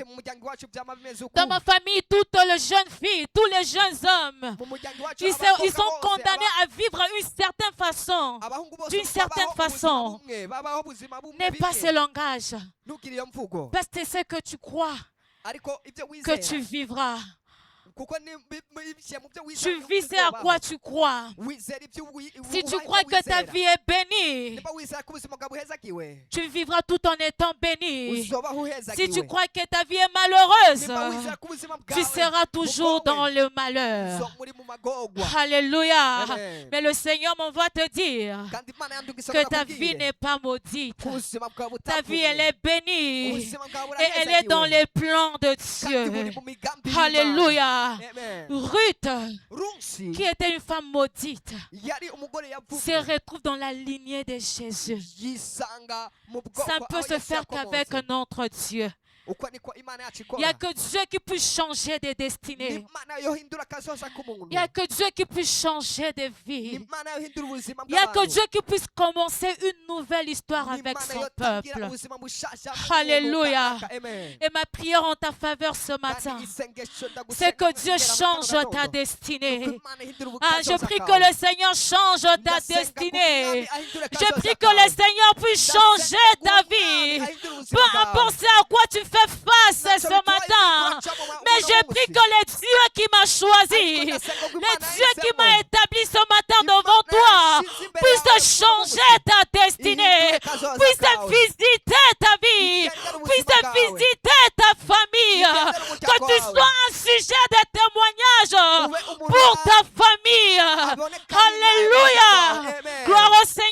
Dans ma famille, toutes les jeunes filles, tous les jeunes hommes, ils sont condamnés à vivre d'une certaine façon. N'est pas ce langage. Parce que c'est ce que tu crois que tu vivras. Tu vis ce à quoi tu crois. Si tu crois que ta vie est bénie, tu vivras tout en étant béni. Si tu crois que ta vie est malheureuse, tu seras toujours dans le malheur. Alléluia. Mais le Seigneur m'envoie te dire que ta vie n'est pas maudite. Ta vie, elle est bénie. Et elle est dans les plans de Dieu. Alléluia. Ruth, qui était une femme maudite, se retrouve dans la lignée de Jésus. Ça ne peut se faire qu'avec notre Dieu. Il n'y a que Dieu qui puisse changer des destinées. Il n'y a que Dieu qui puisse changer de vie. Il n'y a que Dieu qui puisse commencer une nouvelle histoire avec son peuple. Alléluia. Et ma prière en ta faveur ce matin, c'est que Dieu change ta destinée. Ah, je prie que le Seigneur change ta destinée. Je prie que le Seigneur puisse changer ta vie. Peu importe à quoi tu fais face ce matin, mais je prie que le Dieu qui m'a choisi, le Dieu qui m'a établi ce matin devant toi, puisse changer ta destinée, puisse visiter ta vie, puisse visiter ta famille, que tu sois un sujet de témoignage pour ta famille. Alléluia. Gloire au Seigneur.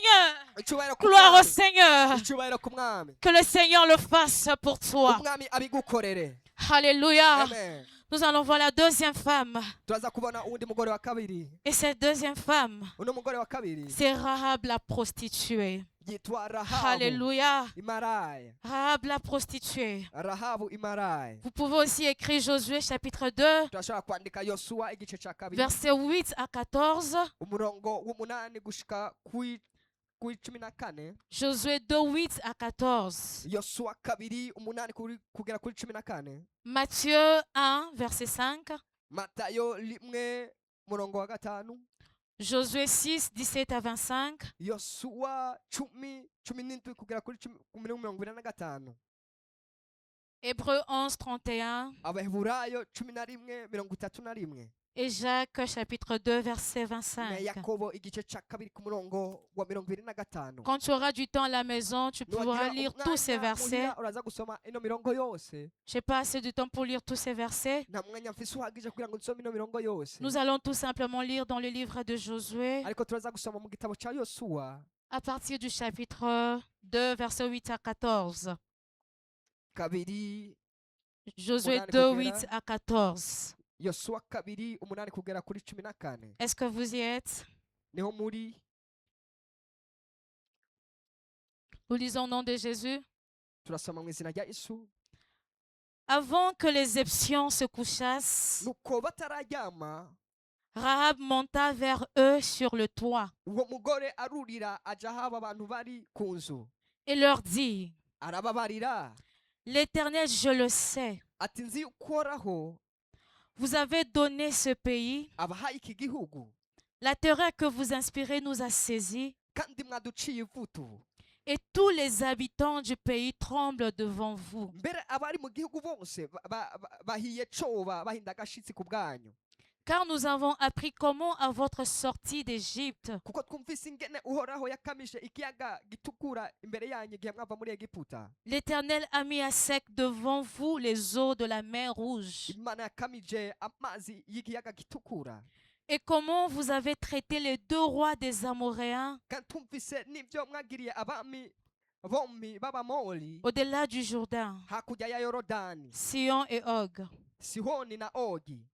Que le Seigneur le fasse pour toi. umwami abigukorere. Alléluia. Amen. Nous allons voir la deuxième femme. Turaza kubona undi mugore wa kabiri. Et cette deuxième femme, Uno mugore wa kabiri c'est Rahab la prostituée. yitwa Rahabu Alléluia. Imaraya. Rahab la prostituée. Rahabu Imaraya. Vous pouvez aussi écrire Josué chapitre 2, Turashobora kwandika Yosuwa igice cya kabiri versets 8 à 14. umurongo w'umunani gushika kuri 14. Josué 2, 8 à 14. Yosuwa kabiri umunani kugera kuri 14. Matthieu 1, verset 5. Matayo limwe murongo wa gatanu. Josué 6, 17 à 25. Yosuwa 10:17 kugera kuri 25. Hébreu 11, 31. Abaheburayo 11:31. Et Jacques chapitre 2, verset 25. Yakobo igice cya kabiri ku murongo wa 25. Quand tu auras du temps à la maison, tu pourras lire tous ces versets. uraza gusoma ino mirongo yose. Je n'ai pas assez de temps pour lire tous ces versets. Nta mwanya mfise uhagije kugira ngo nsome ino mirongo yose. Nous allons tout simplement lire dans le livre de Josué Ariko turaza gusoma mu gitabo cya Yosuwa à partir du chapitre 2, verset 8 à 14. kabiri. Josué Umunani 2, kugera. 8 à 14. Yosuwa kabiri umunani kugera kuri 14. Est-ce que vous y êtes? Niho muri. Nous lisons au nom de Jésus. Turasoma mu izina rya Yesu. Avant que les Égyptiens se couchassent, Nuko batararyama Rahab monta vers eux sur le toit uwo mugore arurira aja haba abantu bari ku nzu et leur dit, arababarira l'Éternel, je le sais, ati nzi ukoraho vous avez donné ce pays, abahaye iki gihugu la terreur que vous inspirez nous a saisis, kandi mwaduciye ivutu et tous les habitants du pays tremblent devant vous. mbere abari mu gihugu bose bahiye coba bahinda agashitsi ku bwanyu Car nous avons appris comment à votre sortie d'Égypte, kuko twumvise ingene uhoraho yakamije ikiyaga gitukura imbere yanyu igihe mwava muri Egiputa. l'Éternel a mis à sec devant vous les eaux de la mer Rouge, Imana yakamije amazi y'ikiyaga gitukura et comment vous avez traité les deux rois des Amoréens kandi twumvise n'ibyo mwagiriye abami bombi b'abamori au-delà du Jourdain, hakurya ya Yorodani, Sion et Og, Sihoni na Ogi,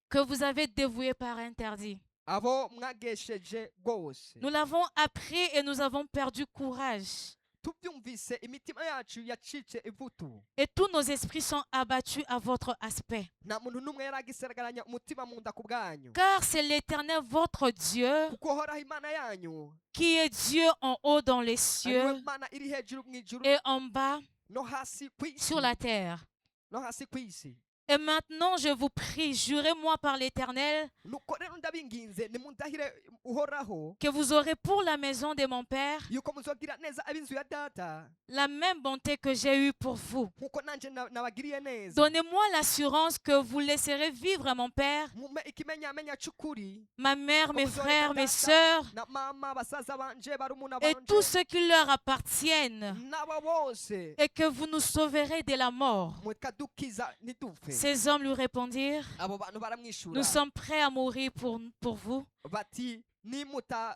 que vous avez dévoués par interdit. abo mwagesheje rwose. Nous l'avons appris et nous avons perdu courage. Tubyumvise imitima yacu yacitse ivutu, Et tous nos esprits sont abattus à votre aspect. nta muntu n'umwe yaragiseragaranya umutima mu nda ku bwanyu, Car c'est l'Éternel votre Dieu kuko horaho Imana yanyu qui est Dieu en haut dans les ariwe cieux Mana iri hejuru mu ijuru et en bas no hasi ku isi, sur la terre. no hasi ku isi. Et maintenant, je vous prie, jurez-moi par l'Éternel Nuko rero ndabinginze nimundahire uhoraho que vous aurez pour la maison de mon Père yuko muzogira neza ab'inzu ya data la même bonté que j'ai eue pour vous. nkuko nanje nabagiriye neza. Donnez-moi l'assurance que vous laisserez vivre mon Père, Mume ikimenyamenya c'ukuri ma mère, mes Comme vous aurez frères, la mes data, sœurs na mama basaza banje barumuna et banje tous ceux qui leur appartiennent, n'abo bose et que vous nous sauverez de la mort. mukadukiza ntidupfe. Ces hommes lui répondirent, Abo bantu baramwishura nous sommes prêts à mourir pour vous. bati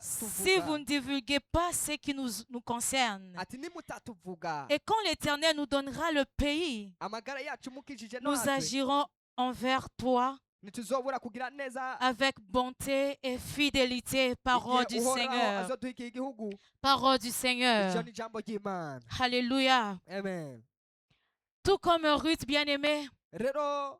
Si vous ne divulguez pas ce qui nous concerne. ati nimutatuvuga Et quand l'Éternel nous donnera le pays, amagara yacu mukijije nous natwe agirons envers toi ntituzobura kugira neza avec bonté et fidélité. Parole du igihe uhoraho Seigneur. azoduha igihugu. Parole du Iryo Seigneur. ni ijambo ry'Imana. Alléluia. Amen. Tout comme Ruth, bien-aimée, Rero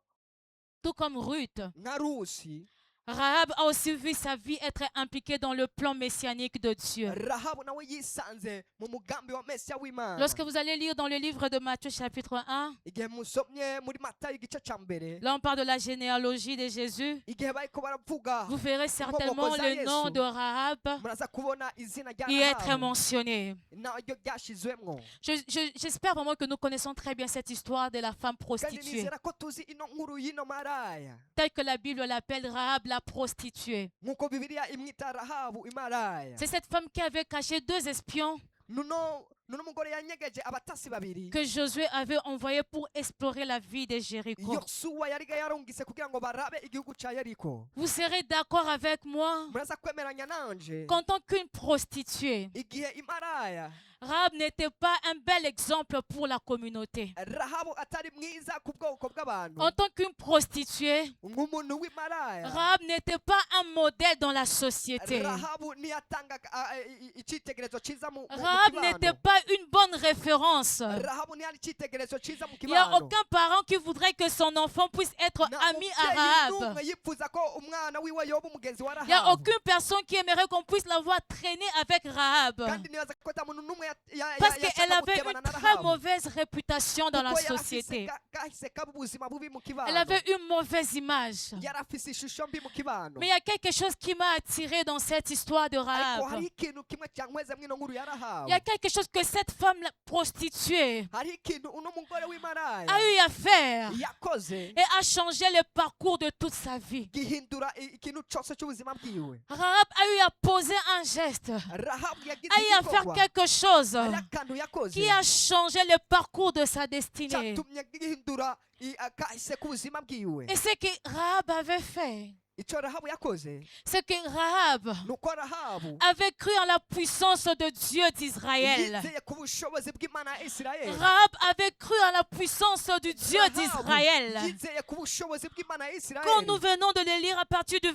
tout comme Ruth, nka Rusi, Rahab a aussi vu sa vie être impliquée dans le plan messianique de Dieu. Rahabu nawe yisanze mu mugambi wa Mesiya w'Imana. Lorsque vous allez lire dans le livre de Matthieu chapitre 1, Igihe musomye muri Matayo igice ca mbere, là on parle de la généalogie de Jésus, igihe bariko baravuga vous verrez certainement le nom de Rahab muraza kubona izina rya y être Rahabu mentionné. naryo ryashizwemwo. J'espère vraiment que nous connaissons très bien cette histoire de la femme Kandi prostituée, nizera ko tuzi ino nkuru y'ino maraya telle que la Bible l'appelle Rahab la prostituée. nk'uko Bibiliya imwita Rahabu imaraya. C'est cette femme qui avait caché deux espions nuno mugore yanyegeje abatasi babiri que Josué avait envoyés pour explorer la vie de Jéricho. Yosuwa yariga yarungise kugira ngo barabe igihugu ca Yeriko. Vous serez d'accord avec moi Muraza kwemeranya nanje qu'en tant qu'une prostituée, igihe imaraya Rahab n'était pas un bel exemple pour la communauté. rahabu atari mwiza ku bwoko bw'abantu En tant qu'une prostituée, nk'umuntu w'imaraya Rahab n'était pas un modèle dans la société. rahabu ntiyatanga icyitegererezo cyiza mu Rahab n'était kibano pas une bonne référence. rahabu ntiyari icyitegererezo cyiza mu Il n'y a kibano aucun parent qui voudrait que son enfant puisse être nta ami à mubyeyi Rahab. n'umwe yifuza ko umwana wiwe yoba umugenzi wa Il n'y a rahabu aucune personne qui aimerait qu'on puisse la voir traîner avec Rahab. kandi nibaza ko ata muntu n'umwe Parce qu'elle yashaka avait gutebana une na très rahabu mauvaise réputation dans la kuko yari société. afise kahise kabi ubuzima bubi mu Elle kibano avait une mauvaise image. yari afise ishusho mbi mu kibano Mais il y a quelque chose qui m'a attiré dans cette histoire de ariko Rahab. hari ikintu kimwe cyankweze mwino nkuru ya Il y a rahabu quelque chose que cette femme prostituée hari ikintu uno mugore w'imaraya a eu à faire yakoze et a changé le parcours de toute sa vie. gihindura ikintu cyose cy'ubuzima bwiwe Rahab a eu à poser un geste, rahabu yagize a eu à faire igikorwa quelque chose hari akantu yakoze qui a changé le parcours de sa destinée. cyatumye gihindura kahise k'ubuzima bwiwe Et ce que Rahab avait fait, icyo rahabu yakoze c'est que Rahab nuko rahabu avait cru en la puissance de Dieu d'Israël. yizeye ku bushobozi bw'imana ya isirayeli Rahab avait cru en la puissance du Dieu d'Israël. yizeye ku bushobozi bw'imana ya Quand nous isirayeli venons de le lire à partir du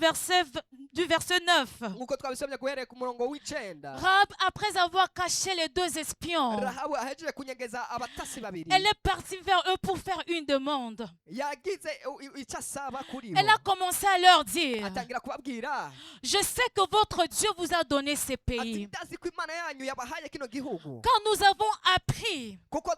verset 9, nk'uko twabisomye guhereye ku murongo w'icenda Rahab, après avoir caché les deux espions, rahabu ahejeje kunyegeza abatasi babiri elle est partie vers eux pour faire une demande. yagize icyo asaba kuri Elle bo a commencé à leur dire, atangira kubabwira je sais que votre Dieu vous a donné ces ati pays. ndazi ko imana yanyu yabahaye kino gihugu Quand nous avons appris kuko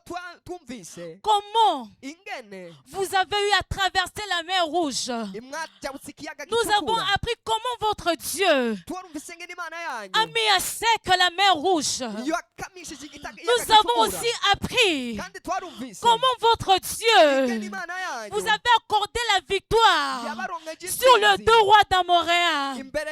twumvise comment ingene vous avez eu à traverser la mer Rouge, mwajabutse ikiyaga nous avons gitukura appris comment votre Dieu twarumvise ingene imana yanyu a mis à sec la mer Rouge. yakamishije ikiyaga Nous avons gitukura aussi appris kandi twarumvise comment votre ingene Dieu imana yanyu vous avez accordé la victoire yabaronkeje sur le intsinzi deux rois d'Amoréens. imbere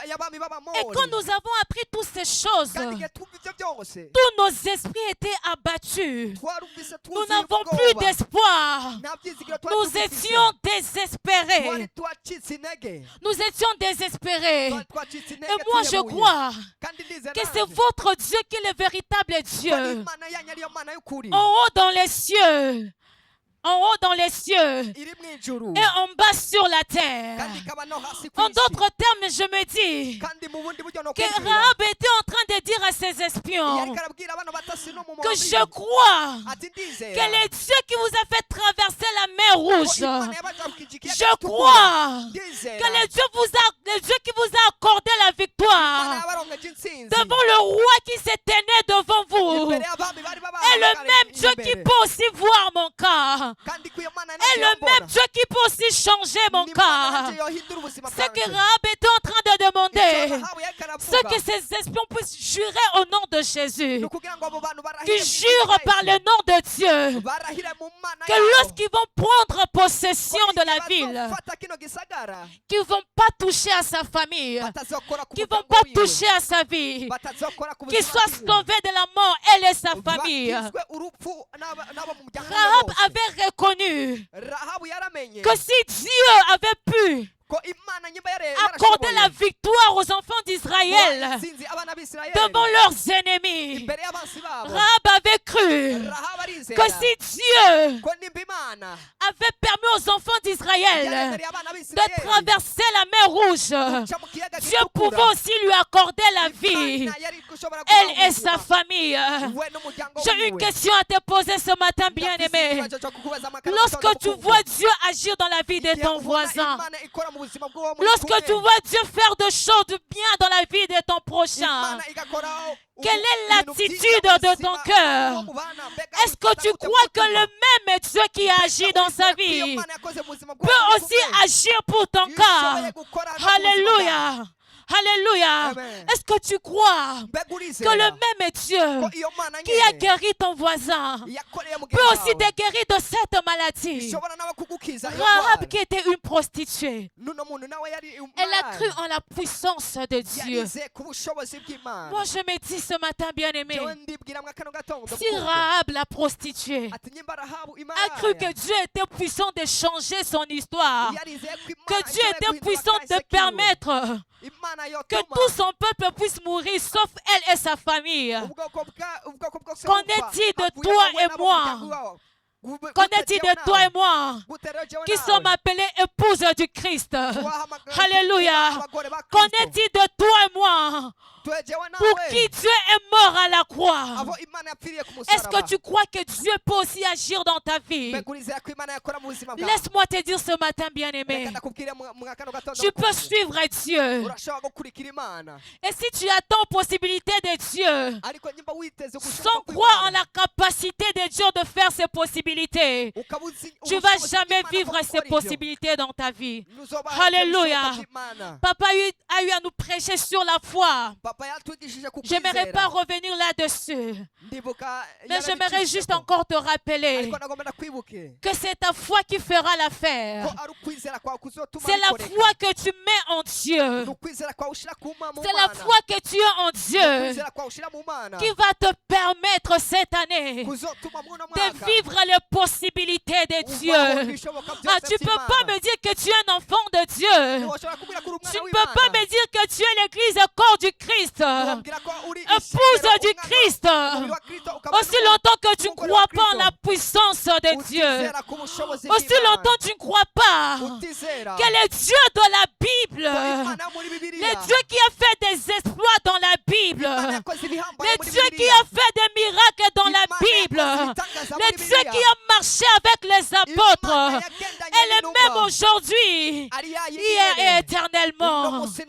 y'abami Et quand b'abamori nous avons appris toutes ces choses, kandi igihe twumva ibyo byose tous nos esprits étaient abattus. twarumvise Nous twuzuye n'avons plus ubwoba d'espoir. nta byizigiro twari Nous dufise. étions twari désespérés. twacitse intege Nous étions désespérés. twari twacitse intege Et moi, je tuyoboye. crois kandi ndizera que c'est votre Dieu qui est le véritable ko Dieu. imana yanyu ariyo mana y'ukuri En haut dans les cieux. En haut dans les cieux. iri mu ijuru Et en bas sur la terre. kandi ikaba no hasi ku En isi d'autres termes, je me dis kandi mu bundi buryo no que kubwira Rahab était en train de dire à ses espions yariko arabwira abana batasi no mu que mubiri je crois ati ndizera que le Dieu qui vous a fait traverser la mer ko Rouge, imana yabajabukije ikiyaga je gitukura. crois ndizera que le Dieu qui vous a accordé la imana victoire yabaronkeje intsinzi devant le roi qui se tenait devant vous imbere y'abami bari est le même Dieu qui peut aussi voir mon cas. kandi ko iyo mana Et le même Dieu qui peut aussi changer mon cas. Ce que Rahab était en train de demander, c'est que ces espions puissent jurer au nom de Jésus, qu'ils jurent par le nom de Dieu, que lorsqu'ils vont prendre possession de la ville, qu'ils ne vont pas toucher à sa famille, qu'ils ne vont pas toucher à sa vie, qu'ils soient sauvés de la mort, elle et sa famille. Rahab avait reconnu que si Dieu avait pu accorder la victoire aux enfants d'Israël devant leurs ennemis, Rahab avait cru que si Dieu avait permis aux enfants d'Israël de traverser la mer Rouge, Dieu pouvait aussi lui accorder la vie, elle et sa famille. J'ai une question à te poser ce matin, bien-aimé. Lorsque tu vois Dieu agir dans la vie de ton voisin, lorsque tu vois Dieu faire de choses bien dans la vie de ton prochain, quelle est l'attitude de ton cœur? Est-ce que tu crois que le même Dieu qui agit dans sa vie peut aussi agir pour ton cas? Alléluia! Alléluia. Est-ce que tu crois que le même Dieu qui a guéri ton voisin peut aussi te guérir de cette maladie? Rahab qui était une prostituée, elle a cru en la puissance de Dieu. Moi je me dis ce matin, bien-aimé, si Rahab la prostituée a cru que Dieu était puissant de changer son histoire, que Dieu était puissant de permettre imana que yotuma tout son peuple puisse mourir, sauf elle et sa famille. ubwoko bwose Qu'en bupfa, est-il de havuyemo toi we et n'abo moi? mu muryango wawe. Qu'en est-il de toi et moi Gute rero jewe qui nawe, sommes appelés épouses du Christ? tuwahamagara Alléluia. abagore ba Qu'en Kristo. est-il de toi et moi Twe jewe pour nawe, qui Dieu est mort à la croix? abo imana yapfiriye ku Est-ce que musaraba. tu crois que Dieu peut aussi agir dans ta vie? Mbega urizera ko imana yakora mu buzima bwawe? Laisse-moi te dire ce matin, bien-aimé, Reka ndakubwire mu kano gatondo tu peux gakunze. suivre Dieu. Urashobora gukurikira imana, Et si tu attends possibilité de Dieu, ariko nyimba witeze sans gushoboka croire en la capacité de Dieu de faire ses possibilités, tu vas jamais vivre ces possibilités dans ta vie. Alléluia. Papa a eu à nous prêcher sur la foi. Je n'aimerais pas revenir là-dessus, mais j'aimerais juste encore te rappeler que c'est ta foi qui fera l'affaire. C'est la foi que tu mets en Dieu. C'est la foi que tu as en Dieu qui va te permettre cette année de vivre les possibilités de Dieu. Ah, tu ne peux pas me dire que tu es un enfant de Dieu. Tu ne peux pas me dire que tu es l'église corps du Christ, épouse du Christ, aussi longtemps que tu ne crois pas en la puissance de Dieu. Aussi longtemps que tu ne crois pas que le Dieu de la Bible, le Dieu qui a fait des exploits dans la Bible, le Dieu qui a fait des miracles dans la Bible, le Dieu qui a marché avec les apôtres, elle est même aujourd'hui, hier et éternellement. Tu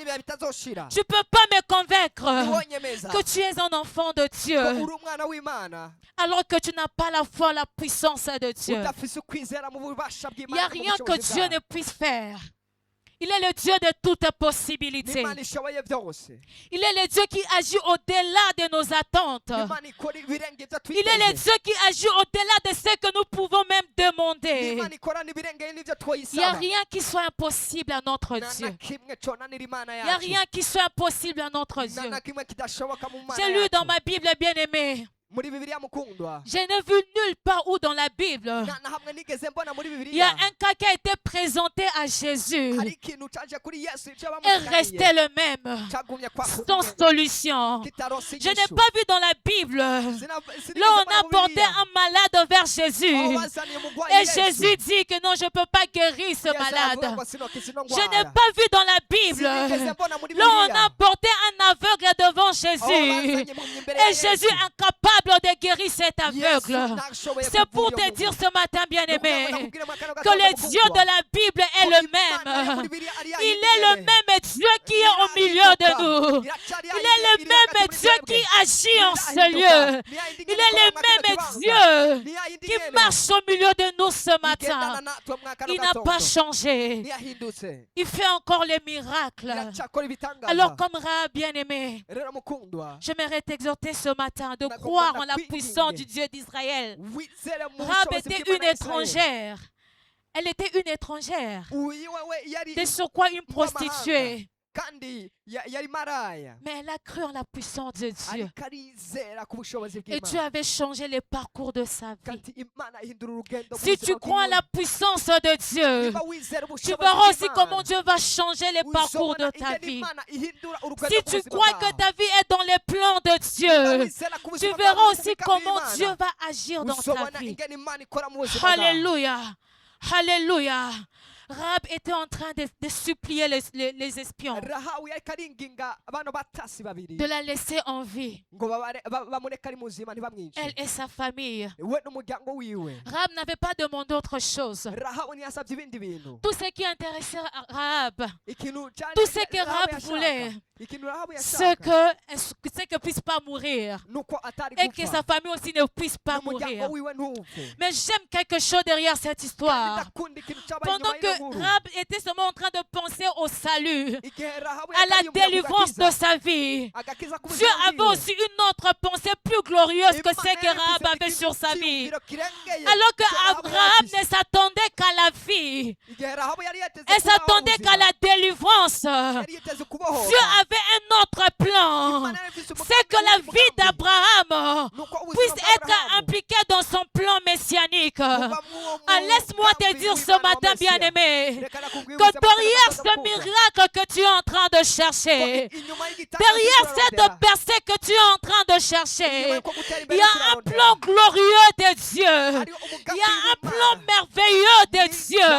ne peux pas me convaincre que tu es un enfant de Dieu alors que tu n'as pas la foi, la puissance de Dieu. Il n'y a rien que Dieu ne puisse faire. Il est le Dieu de toutes possibilités. Il est le Dieu qui agit au-delà de nos attentes. Il est le Dieu qui agit au-delà de ce que nous pouvons même demander. Il n'y a rien qui soit impossible à notre Dieu. Il n'y a rien qui soit impossible à notre Dieu. J'ai lu dans ma Bible, bien-aimée. Je n'ai vu nulle part où dans la Bible il y a un cas qui a été présenté à Jésus et resté le même, sans solution. Je n'ai pas vu dans la Bible là on a porté un malade vers Jésus et Jésus dit que non, je ne peux pas guérir ce malade. Je n'ai pas vu dans la Bible là on a porté un aveugle devant Jésus et Jésus incapable de guérir cet aveugle. C'est pour te dire ce matin, bien-aimé, que le Dieu de la Bible est le même. Il est le même Dieu qui est au milieu de nous. Il est le même Dieu qui agit en ce lieu. Il est le même Dieu qui marche au milieu de nous ce matin. Il n'a pas changé. Il fait encore les miracles. Alors comme Rahab, bien-aimé, j'aimerais t'exhorter ce matin de croire en la puissance du Dieu d'Israël. Rahab était une étrangère. Elle était une étrangère. De surcroît une prostituée. Mais elle a cru en la puissance de Dieu. Et Dieu avait changé le parcours de sa vie. Si tu crois en la puissance de Dieu, tu verras aussi comment Dieu va changer le parcours de ta vie. Si tu crois que ta vie est dans les plans de Dieu, tu verras aussi comment Dieu va agir dans ta vie. Alléluia. Alléluia. Rahab était en train de supplier les espions de la laisser en vie. Elle et sa famille. Rahab n'avait pas demandé autre chose. Tout ce qui intéressait Rahab, tout ce que Rahab voulait, c'est que puisse pas mourir et que sa famille aussi ne puisse pas mourir. Mais j'aime quelque chose derrière cette histoire. Pendant que Rahab était seulement en train de penser au salut, à la délivrance de sa vie, Dieu avait aussi une autre pensée plus glorieuse que ce que Rahab avait sur sa vie. Alors que Rahab ne s'attendait qu'à la vie, elle s'attendait qu'à la délivrance. Dieu avait un autre plan, c'est que la vie d'Abraham puisse être impliquée dans son plan messianique. Laisse-moi te dire ce matin, bien-aimé, que derrière ce miracle que tu es en train de chercher, derrière cette percée que tu es en train de chercher, il y a un plan glorieux de Dieu. Il y a un plan merveilleux de Dieu.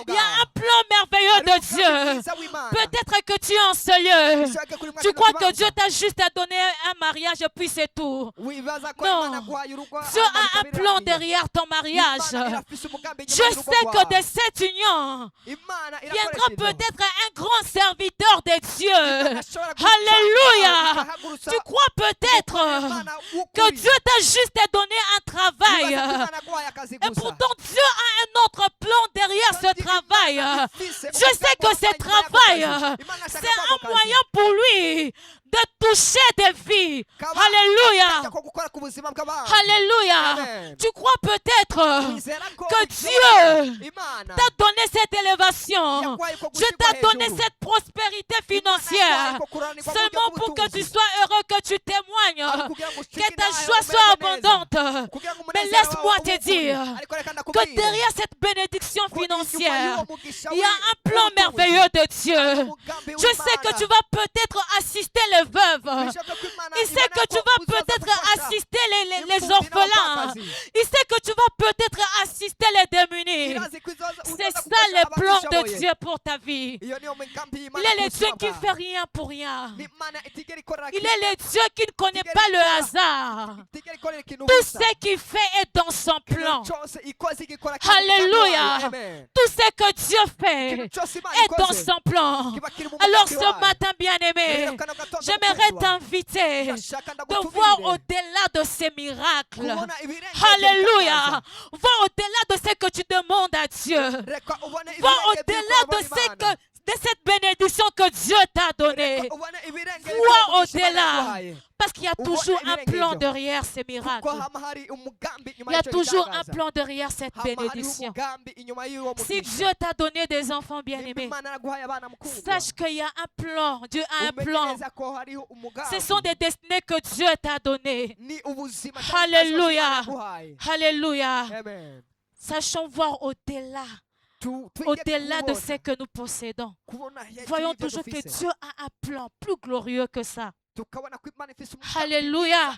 Il y a un plan merveilleux de Dieu. Peut-être que tu es en ce lieu. Tu crois que Dieu t'a juste donné un mariage et puis c'est tout. Non. Dieu a un plan derrière ton mariage. Je sais que de cette union viendra peut-être un grand serviteur de Dieu. Alléluia. Tu crois peut-être que Dieu t'a juste donné un travail. Et pourtant Dieu a un autre plan derrière ce travail. Je sais que ce travail, c'est un moyen pour lui de toucher des vies. Alléluia. Alléluia. Tu crois peut-être que Dieu t'a donné cette élévation. Dieu t'a donné cette prospérité financière seulement pour que tu sois heureux, que tu témoignes, que ta joie soit abondante. Mais laisse-moi te dire que derrière cette bénédiction financière, il y a un plan merveilleux de Dieu. Je sais que tu vas peut-être assister les veuves. Il sait que tu vas peut-être assister les orphelins. Il sait que tu vas peut-être assister les démunis. C'est ça le plan de Dieu pour ta vie. Il est le Dieu qui ne fait rien pour rien. Il est le Dieu qui ne connaît pas le hasard. Tout ce qu'il fait est dans son plan. Alléluia. Tout ce que Dieu fait est dans son plan. Alors ce matin, bien-aimé, j'aimerais t'inviter de voir au-delà de ces miracles. Alléluia. Voir au-delà de ce que tu demandes à Dieu. Voir au-delà de cette bénédiction que Dieu t'a donnée. Vois au-delà. Parce qu'il y a toujours un plan derrière ces miracles. Il y a toujours un plan derrière cette bénédiction. Si Dieu t'a donné des enfants bien-aimés, sache qu'il y a un plan. Dieu a un plan. Ce sont des destinées que Dieu t'a données. Alléluia. Alléluia. Sachons voir au-delà. Au-delà de ce que nous possédons. Voyons toujours que Dieu a un plan plus glorieux que ça. Alléluia.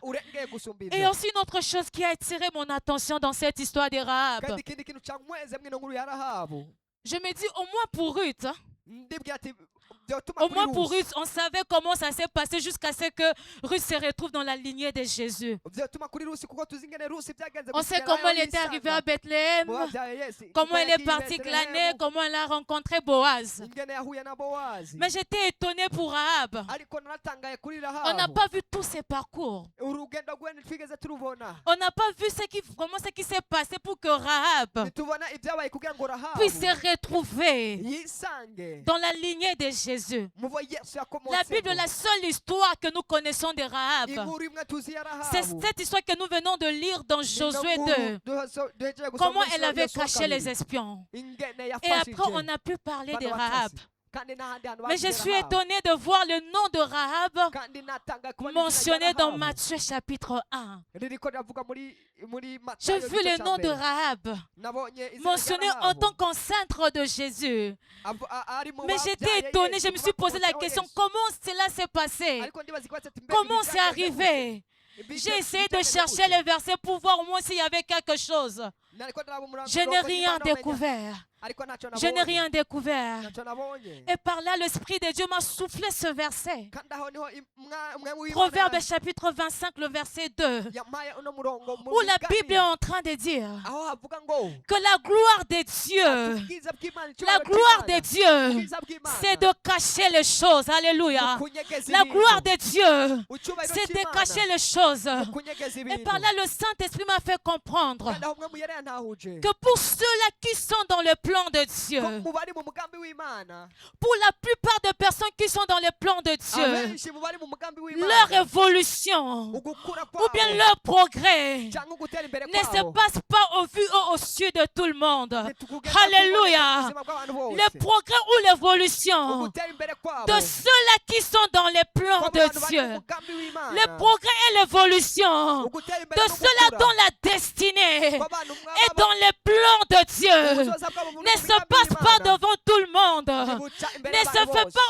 Et aussi une autre chose qui a attiré mon attention dans cette histoire de Rahab. Je me dis au moins pour Ruth. Au moins pour Ruth, on savait comment ça s'est passé jusqu'à ce que Ruth se retrouve dans la lignée de Jésus. On sait comment elle était arrivée à Bethléem, comment elle est partie glaner, comment elle a rencontré Boaz. Mais j'étais étonnée pour Rahab. On n'a pas vu tous ses parcours. On n'a pas vu comment ce qui s'est passé pour que Rahab puisse se retrouver dans la lignée de Jésus. La Bible, la seule histoire que nous connaissons de Rahab, c'est cette histoire que nous venons de lire dans Josué 2. Comment elle avait caché les espions. Et après, on a pu parler de Rahab. Mais je suis étonnée de voir le nom de Rahab mentionné dans Matthieu chapitre 1. J'ai vu le nom de Rahab mentionné en tant qu'enceinte de Jésus. Mais j'étais étonnée, je me suis posé la question, comment cela s'est passé? Comment c'est arrivé? J'ai essayé de chercher les versets pour voir au moins s'il y avait quelque chose. Je n'ai rien découvert. Je n'ai rien découvert. Et par là, l'Esprit de Dieu m'a soufflé ce verset. Proverbe chapitre 25, le verset 2. Où la Bible est en train de dire que la gloire de Dieu, c'est de cacher les choses. Alléluia. La gloire de Dieu, c'est de cacher les choses. Et par là, le Saint-Esprit m'a fait comprendre que pour ceux-là qui sont dans le plan de Dieu, pour la plupart des personnes qui sont dans les plans de Dieu, abenshi mu bari mu mugambi leur w'Imana évolution ugukura ou bien kwabo leur progrès cyangwa ugutera imbere ne se kwabo passe pas au vu et au su de tout le monde. ntitukugenda Alléluia. kuboneka mu buzima bw'abantu Le bose progrès ou l'évolution ugutera imbere kwabo de ceux-là qui sont dans les plans kw'abo de bantu bari mu Dieu. mugambi w'Imana Le progrès et l'évolution ugutera imbere de no ceux-là gukura dont la destinée kw'abantu est dans les plans de Dieu ubusoza bwabo mu ne se mugambi passe pas w'Imana devant tout le monde, ntibuca imbere ne se y'abantu fait bose pas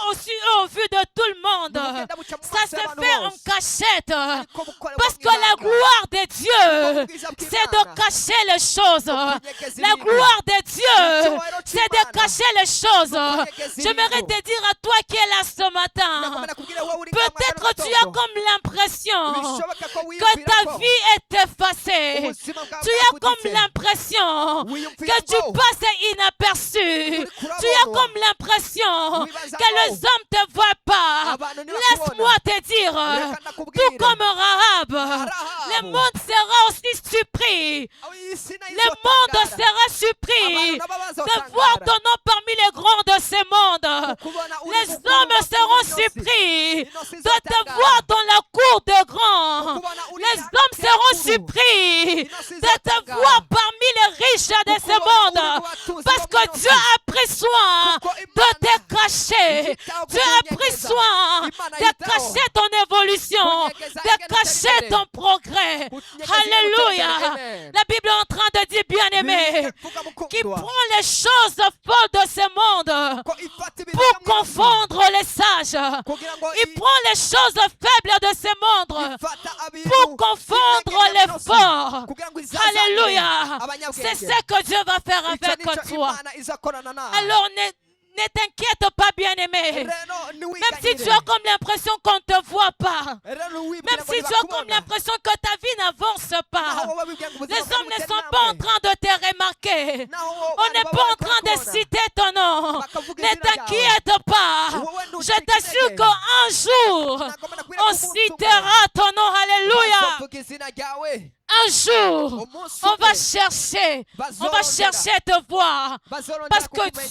au vu de tout le monde. ntibugenda buca mu Ça maso se y'abantu fait en bose cachette. ariko bukorerwa Parce mu que la ibanga. gloire de Dieu, ubwiza c'est bw'Imana de cacher les choses. kunyegeza La ibintu. gloire de Dieu, Icyubahiro c'est de cy'Imana. cacher les choses. kunyegeza J'aimerais ibintu. te dire à toi qui es là ce matin, Ndakomeza kubwira wowe uri ngaho peut-être muri tu kano as gatondo. comme l'impression Bishoboka ko que wiyumvira ta ko vie est effacée. ubuzima bwawe Tu as comme bwaguditse. l'impression Wiyumvira que tu ko passes inaperçu. Tu as comme l'impression que les hommes ne te voient pas. abantu Laisse-moi te dire, Reka tout ndakubwire. comme Rahab, Rahab. le monde sera aussi surpris. Isi nayo Le monde izotangara. sera surpris Abantu nabo de voir bazotangara. ton nom parmi les grands de ce monde. Kubona uri Les mu hommes bwoko seront bw'inosi. surpris Inosi de te izotangara. voir dans la cour des grands. Kubona uri Les hagati hommes seront y'abakuru. surpris Inosi de te izotangara. voir parmi les riches de ce Kubona uri monde. mu batuzi Parce bo mu que Dieu inosi. a pris soin Kuko de Imana te cacher. yitaho Dieu a pris kukunyegeza. soin Imana de yitaho cacher ton évolution, kunyegeza de ingene cacher utera ton progrès. Kunyegeza Alléluia. ingene utera imbere. La Bible est en train de dire, bien-aimé, Bivuga mukundwa. qui prend les choses folles de ce monde Ko ifata ibintu pour byo mu isi. confondre les sages. Kugira ngo Il prend les choses faibles de ce monde ifata abintu pour confondre by'intege les byose. forts. Kugira ngo izazanire Alléluia. abanyabwenge. C'est ce que Dieu va faire Icyo avec nicyo toi. Imana izakorana nawe. Alors ne t'inquiète pas, bien-aimé. Rero Même si ntiwiganyire. tu as comme l'impression qu'on ne te voit pas. Rero wibwira Même ngo si tu as comme ntibakubona. l'impression que ta vie n'avance Naho pas. wowe wibwira ngo ubuzima Les bwawe hommes ne butera sont pas en intambwe. train de te remarquer. Naho wowe On n'est abantu pas en baba train de bakubona. citer ton nom. Bakavuga Ne izina ryawe. t'inquiète pas. Wowe Je ntucike t'assure intege. qu'un jour, Nagomba nakwira on ku munsi umwe. citera ton nom. Alléluia. Bazovuga izina ryawe. Un jour, Umunsi on va umwe. chercher. On va Bazorondera. chercher te voir. Bazorondera Parce que kukumenya.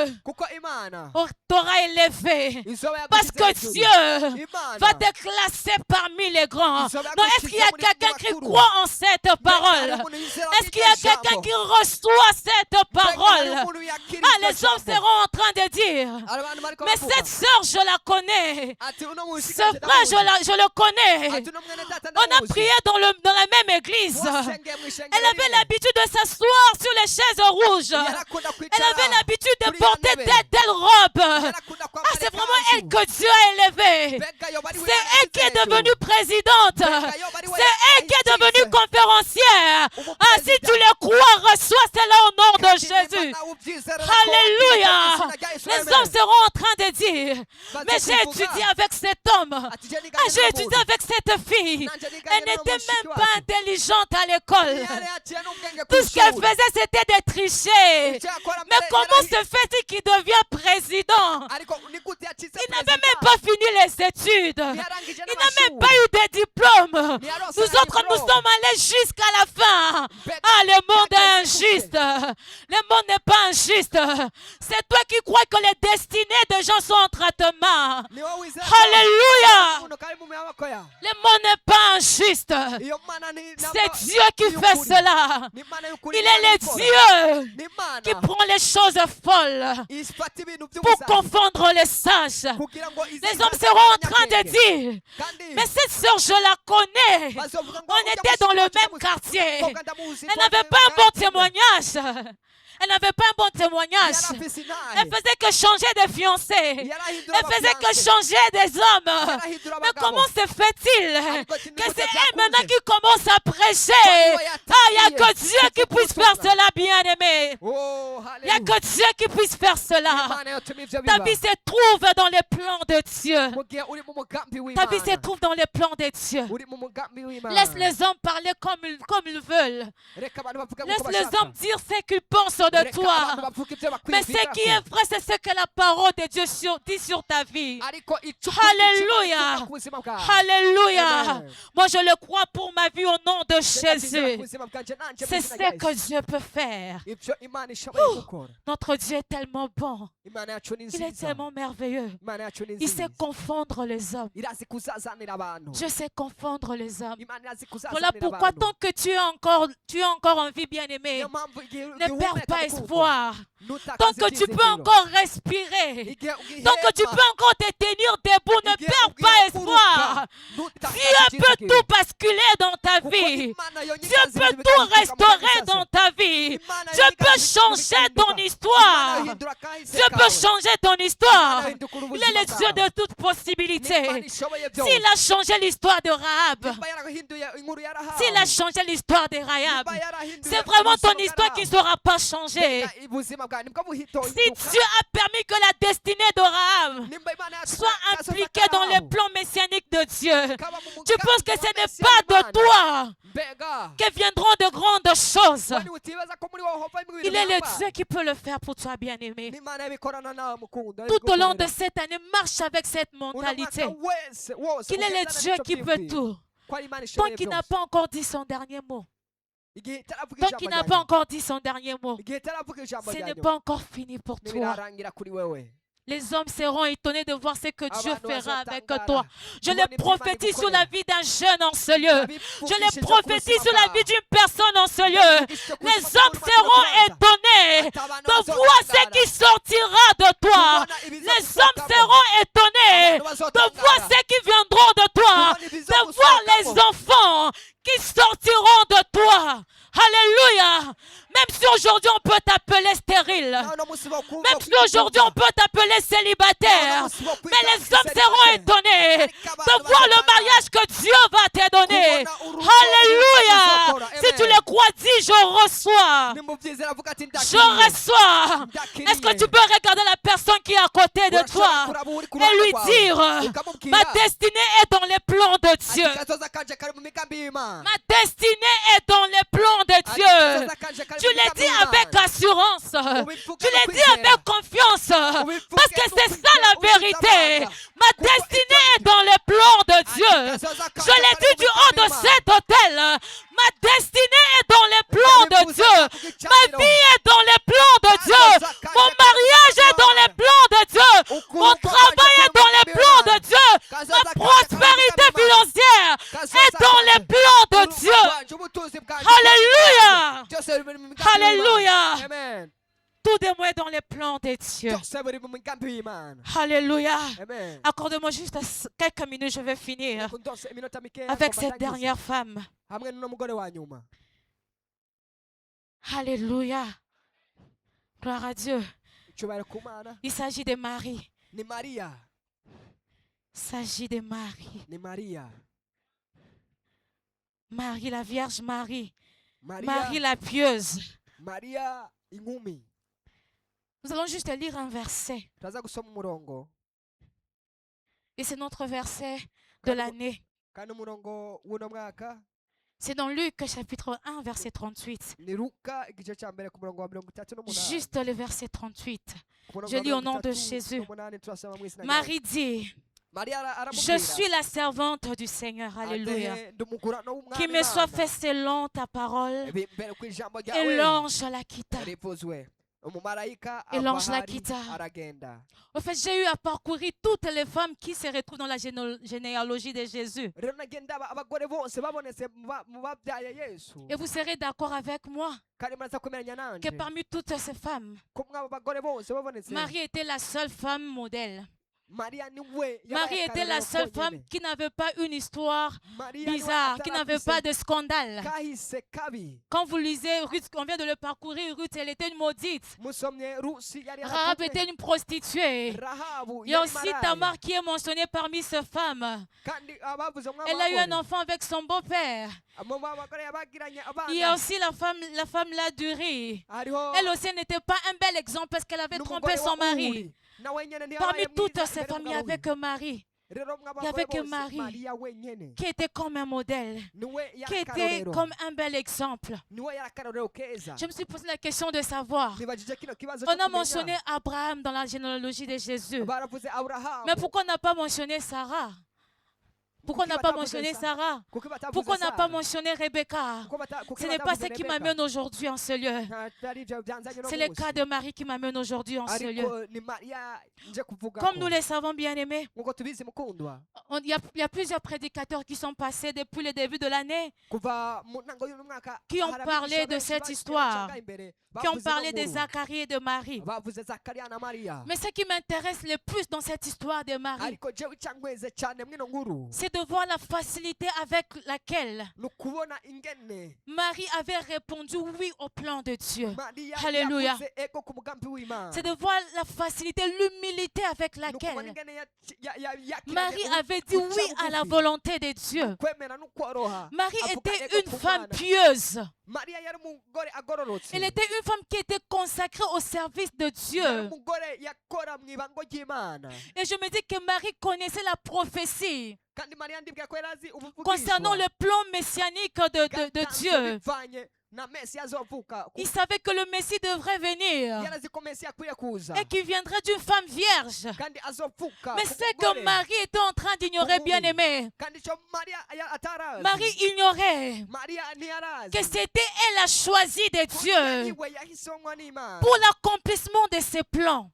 Dieu Kuko Imana t'aura élevé. izoba Parce yagushyize que hejuru. Dieu Imana va te classer parmi les grands. Ils sont là Non, pour est-ce qu'il y a qu'ils quelqu'un aient qui mon croit en cette Mbega parole? hari umuntu yizera Est-ce qu'il y a iryo quelqu'un jambo? qui reçoit cette Mbega hari parole? umuntu yakira Ah, iryo les hommes jambo? seront en train de dire, Abantu bariko mais bavuga. cette sœur, je la connais. Ati uno mushika Ce frère, je le connais. Ati uno mwene data On a ndamuzi. prié dans la même église. Wasengeye mw'ishengero Elle avait rimwe. l'habitude de s'asseoir sur les chaises rouges. Yarakunda Elle kwicara avait l'habitude de kuri ya porter ntebe. telle robe. Yarakunda kwambara Ah, c'est vraiment ikanzu. elle que Dieu a élevée. Mbega yoba ari we C'est elle qui est yarashyize devenue hejuru. présidente. C'est elle qui est devenue conférencière. Ah, si tu le crois, reçois cela au nom de Jésus. Alléluia. Les hommes seront en train de dire, mais j'ai étudié avec cet homme. Ah, j'ai étudié avec cette fille. Elle n'était même pas intelligente à l'école. Tout ce qu'elle faisait, c'était de tricher. Mais comment se fait-il qu'il devient président? Il n'avait même pas fini les études. Il n'a même pas eu de diplôme. Nous autres, nous sommes allés jusqu'à la fin. Ah, le monde est injuste. Le monde n'est pas injuste. C'est toi qui crois que les destinées des gens sont entre tes mains. Alléluia. Le monde n'est pas injuste. C'est Dieu qui fait cela. Il est le Dieu qui prend les choses folles pour confondre les sages. Les hommes seront en train de dire, mais cette sœur, je la connais. On était dans le même quartier. Elle n'avait pas un bon témoignage. Elle n'avait pas un bon témoignage. Elle faisait que changer de fiancé. Elle faisait que changer des hommes. Mais comment se fait-il que c'est elle maintenant qui commence à prêcher? Ah, il n'y a que Dieu qui puisse faire cela, bien-aimé. Il n'y a que Dieu qui puisse faire cela. Ta vie se trouve dans les plans de Dieu. Ta vie se trouve dans les plans de Dieu. Laisse les hommes parler comme ils veulent. Laisse les hommes dire ce qu'ils pensent de Reka toi. abantu bavuga ibyo Mais ce qui bakwiyumvirako. est vrai, c'est ce que la parole de Dieu dit sur ta vie. Ariko icyo Alléluia. ukurikiza ku buzima bwawe. Alléluia. Amen. Moi, je le crois pour ma vie au nom de Ndabyizera ku Jésus. buzima bwanjye nanjye mu C'est izina ce rya que Yesu. Dieu peut faire. Ibyo Imana ishoboye gukora. Notre Dieu est tellement bon. Imana yacu ni Il est nziza. tellement merveilleux. Imana yacu ni Il sait nziza. confondre les hommes. Irazi kuzazanira abantu. Je sais confondre les hommes. Imana irazi Voilà kuzazanira pourquoi abantu. tant que tu es encore en vie, bien-aimé, Niyo mpamvu igihe ne perds uhumeka pas kuko, espoir. ntutakaze Tant que tu peux ibyizigiro. encore respirer, Igihe tant que tu ugihema, peux encore te tenir debout, ne igihe perds pas ugihaguruka, espoir. ntutakaze Dieu peut ibyizigiro. tout basculer dans ta Kuko vie. Imana yonyine Dieu ikazi peut ibintu tout bikahinduka mu restaurer kazi dans sasa. ta vie. Imana Dieu yonyine peut ikazi ibintu changer ton bikahinduka. histoire. Imana ihindura kahise Dieu kawe. peut changer ton histoire. Imana ihindura Il ubuzima est le Dieu bwawe. de toute possibilité. Imana ishoboye byose. S'il a changé l'histoire de Rahab, Nimba yarahinduye inkuru ya Rahabu. s'il a changé l'histoire de Rahab, Nimba yarahinduye c'est vraiment ton ubuzima bwa histoire qui ne Rahabu. sera pas changée. Mbega ubuzima bwawe nibwo buhita Si buhinduka. Dieu a permis que la destinée de Rahab Nimba Imana yacu soit kazoza impliquée dans les Rahabu. plans messianiques de Dieu, Kaba mu tu mugambi penses que wa ce n'est Mesiya pas de w'Imana. toi Mbega que viendront de grandes choses. wani utibaza ko muri wowe hova ibintu Il est le bihambaye. Dieu qui peut le faire pour toi, bien-aimé. N'Imana yabikorana nawe mukunda. Tout au long de cette année, marche avec cette mentalité Uno mwaka wose qu'il est le ugendana Dieu n'icyo qui peut byiyumviro. tout. Ko ari Imana Tant ishoboye qu'il n'a byose. pas encore dit son dernier mot, Igihe itaravuga tant ijambo qu'il rya n'a pas nyuma. encore dit son dernier mot, Igihe itaravuga ijambo ce rya n'est nyuma. pas encore fini pour toi. Ntibirarangira kuri wewe. Les hommes seront étonnés de voir ce que Dieu Abantu fera avec bazatangara. toi. Je Kubona le ibyo Imana prophétise sur igukorera. la vie d'un jeune en ce lieu. Je Ndabipfukishije le ku prophétise buzima sur la bwawe. vie d'une personne en ce lieu. Ndabipfukishije ku Les buzima hommes bw'umuntu seront w'urubanza. étonnés Ati abantu de voir ce bazotangara. qui sortira de toi. Kubona ibiza Les hommes gusohokamo. seront étonnés Abantu de bazotangara. voir ce qui viendront de toi. Kubona ibiza De voir les gusohokamo. enfants qui sortiront de toi. Alléluia. Même si aujourd'hui on peut t'appeler stérile. Nawe uno munsi bakumva Même si ko aujourd'hui on peut t'appeler célibataire. Mais les hommes seront étonnés de voir le mariage que Dieu va te donner. Alléluia. Si tu le crois, dis je reçois. nimubyizera avuga ati Je ndakiriye. reçois. Ndakiriye. Est-ce que tu peux regarder la personne qui est à côté de Urashobora toi kuraba uri ku et ruhande lui rwawe. dire, Ukamubwira ma destinée est dans les plans de ati Dieu. kazoza kanje kari mu migambi y'Imana. Ma destinée est dans les plans de Ati Dieu. kazoza kanje kari Tu mu l'as migambi dit y'Imana. avec assurance. Tu l'as dit avec confiance. Parce que c'est ça la vérité. Ma destinée est dans les plans de Dieu. Je l'ai dit du haut de cet hôtel. Ma destinée est dans les plans de Dieu. Ma vie est dans les plans de Dieu. Mon mariage est dans les plans de Dieu. Mon travail est dans les plans de Dieu. Ma prospérité financière est dans les plans de Dieu. Alléluia. Alléluia. Amen. Tout de moi est dans les plans de Dieu. Byose biri mu migambi y'Imana. Alléluia. Amen. Accorde-moi juste quelques minutes, je vais finir Kundose iminota mikeya avec ngo cette mbatangize. dernière femme. Hamwe n'uno mugore wa nyuma. Alléluia. Gloire à Dieu. Icyubahiro ku Mana. Il s'agit de Marie. Ni Mariya. Il s'agit de Marie. Ni Mariya. Marie, la Vierge Marie. Marie Mariya. la pieuse. Mariya inkumi. Nous allons juste lire un verset. Turaza gusoma umurongo. Et c'est notre verset de l'année. Kandi umurongo w'uno mwaka C'est dans Luc chapitre 1, verset 38. ni Luka igice cya mbere ku murongo wa 38. Juste le verset 38. Ku murongo je wa lis au nom de 38 Jésus. n'umunani turasoma mu izina rya Marie dit, Mariya je aramubwira suis la servante du Seigneur. Alléluia. ati, ndi umugurano w'umwami Qu'il me soit Imana. fait selon ta parole. Imbere ku ijambo Et ryawe l'ange la quitta. rivuzwe. Umumarayika Et l'ange ava la hari quitta. aragenda. En fait, j'ai eu à parcourir toutes les femmes qui se retrouvent dans la généalogie de Jésus. Rero nagenda abagore bose babonetse mu babyaye Yesu. Et vous serez d'accord avec moi Kandi muraza kwemeranya nanje que parmi toutes ces femmes, ko mwabo bagore bose babonetse Marie était la seule femme modèle. Mariya ni we Marie était la seule femme qui n'avait pas une histoire bizarre, qui n'avait pas de scandale. kahise kabi. Quand vous lisez Ruth, on vient de le parcourir, Ruth, elle était une maudite. Musomye Rusi yari Rahab yaratumwe. était une prostituée. Rahabu Il y a yari aussi maraya. Tamar qui est mentionnée parmi ces femmes. Kandi abavuze umwami Elle a eu un w'abagore. enfant avec son beau-père. Mu bagore yabagiranye abana. Il y a aussi la femme là du riz. Hariho Elle aussi n'était pas un bel exemple parce qu'elle avait trompé n'umugore son wa mari. Uri. Nawe nyene ntiyabaye Parmi mwiza toutes ces imbere femmes, il n'y y'umugabo avait we. que Marie Il n'y avait que Marie qui était comme un modèle, qui était comme un bel exemple. Je me suis posé la question de savoir, on a mentionné Abraham dans la généalogie de Jésus, mais pourquoi on n'a pas mentionné Sarah? Pourquoi on n'a pas mentionné Sarah? Pourquoi on n'a pas mentionné Rebecca? Ce n'est pas ce qui m'amène aujourd'hui en ce lieu. C'est le cas de Marie qui m'amène aujourd'hui en ce lieu. Comme nous le savons bien aimés, il y a plusieurs prédicateurs qui sont passés depuis le début de l'année, qui ont parlé de cette histoire, qui ont parlé de Zacharie et de Marie. Mais ce qui m'intéresse le plus dans cette histoire de Marie, c'est de voir la facilité avec laquelle Marie avait répondu oui au plan de Dieu. Alléluia. C'est de voir la facilité, l'humilité avec laquelle Marie avait dit oui à la volonté de Dieu. Marie était une femme pieuse. Elle était une femme qui était consacrée au service de Dieu. Et je me dis que Marie connaissait la prophétie concernant le plan messianique de Dieu. Il savait que le Messie devrait venir et qu'il viendrait d'une femme vierge. Mais c'est que Marie était en train d'ignorer, bien aimé. Marie ignorait que c'était elle a choisi de Dieu pour l'accomplissement de ses plans.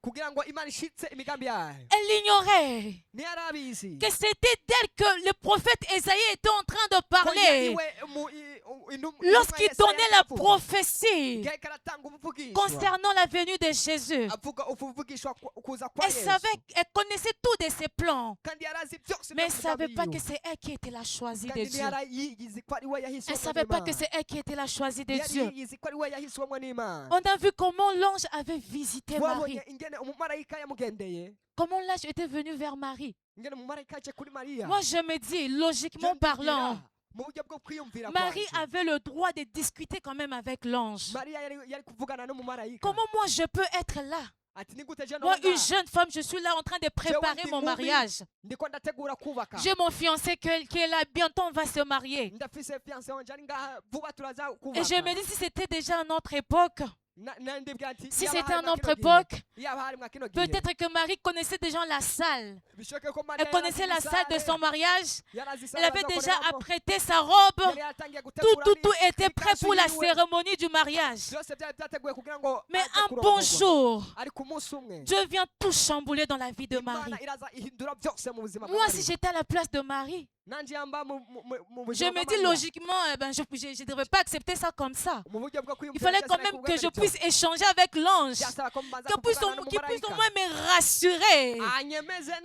Elle ignorait que c'était d'elle que le prophète Ésaïe était en train de parler lorsqu'il donnait la prophétie concernant la venue de Jésus. Elle connaissait tout de ses plans, mais elle ne savait pas que c'est elle qui était la choisie de Dieu. Elle ne savait pas que c'est elle qui était la choisie de Dieu. On a vu comment l'ange avait visité Marie. Comment l'ange était venu vers Marie. Moi, je me dis, logiquement parlant, Marie avait le droit de discuter quand même avec l'ange. Comment moi je peux être là? Moi, une jeune femme, je suis là en train de préparer mon mariage. J'ai mon fiancé qui est là, bientôt on va se marier. Et je me dis, si c'était déjà à notre époque, si c'était à notre époque, peut-être que Marie connaissait déjà la salle. Elle connaissait la salle de son mariage. Elle avait déjà apprêté sa robe. Tout était prêt pour la cérémonie du mariage. Mais un bon jour, Dieu vient tout chambouler dans la vie de Marie. Moi, si j'étais à la place de Marie, je me dis logiquement, je ne devrais pas accepter ça comme ça. Il fallait quand même que je puisse échanger avec l'ange, qu'il puisse au moins me rassurer,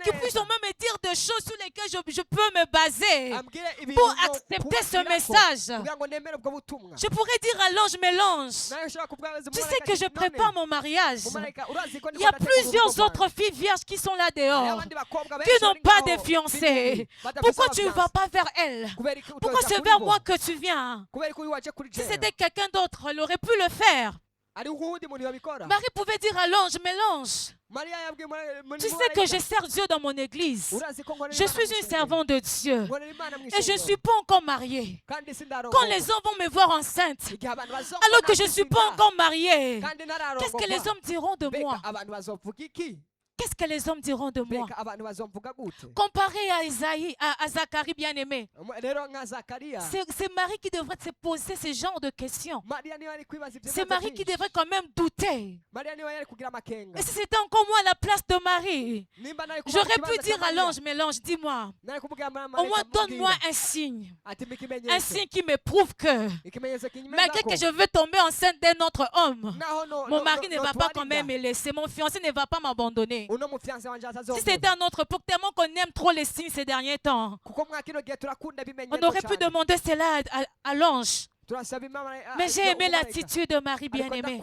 qu'il puisse au moins me dire des choses sur lesquelles je peux me baser pour accepter ce message. Je pourrais dire à l'ange, mais l'ange, tu sais que je prépare mon mariage. Il y a plusieurs autres filles vierges qui sont là dehors, qui n'ont pas de fiancé. Pourquoi tu ne vas pas vers elles? Pourquoi c'est vers moi que tu viens? Si c'était quelqu'un d'autre, elle aurait pu le faire. Marie pouvait dire à l'ange, mais l'ange, tu sais que je sers Dieu dans mon église. Je suis une servante de Dieu. Et je ne suis pas encore mariée. Quand les hommes vont me voir enceinte, alors que je ne suis pas encore mariée, qu'est-ce que les hommes diront de moi? Qu'est-ce que les hommes diront de moi? Comparé à Isaïe, à Zacharie bien-aimé, c'est Marie qui devrait se poser ce genre de questions. C'est Marie qui devrait quand même douter. Et si c'était encore moi à la place de Marie, j'aurais pu dire à l'ange, mais l'ange, dis-moi, au moins donne-moi un signe qui me prouve que, malgré que je veux tomber enceinte d'un autre homme, mon mari ne va pas quand même me laisser, mon fiancé ne va pas m'abandonner. Si c'était un autre époque, tellement qu'on aime trop les signes ces derniers temps, on aurait pu demander cela à l'ange. Mais j'ai aimé l'attitude de Marie bien-aimée.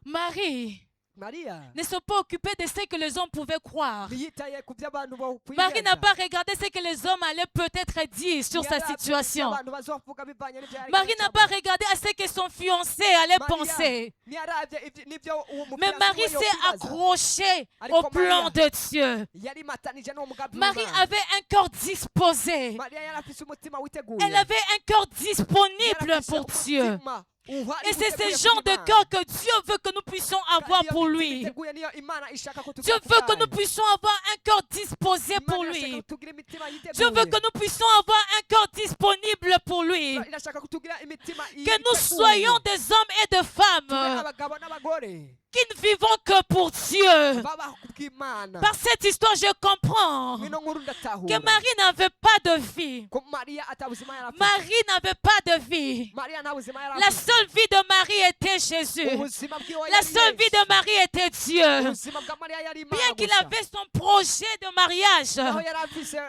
Marie mariya ne se pas occupé de ce que les hommes pouvaient croire. ntiyitaye ku byo abantu Marie n'a bokwizeza pas regardé ce que les hommes allaient peut-être dire sur sa situation. abantu bazovuga bivanye n'ibyo yari Marie n'a pas regardé à ce que son fiancé allait penser. ntiyaravye n'ibyo uwo Mais mufiyanse Marie we s'est yokwibaza. accrochée au plan de Dieu. yari matanije n'umugambi Marie w'Imana. avait un cœur disposé. mariya yari afise umutima witeguye Elle avait un cœur disponible pour Dieu. Et c'est ce genre de cœur que Dieu veut que nous puissions avoir pour lui. Dieu veut que nous puissions avoir un cœur disposé pour lui. Dieu veut que nous puissions avoir un cœur disponible pour lui. Que nous soyons des hommes et des femmes qui ne vivons que pour Dieu. Par cette histoire, je comprends que Marie n'avait pas de vie. Marie n'avait pas de vie. La seule vie de Marie était Jésus. La seule vie de Marie était Dieu. Bien qu'il avait son projet de mariage,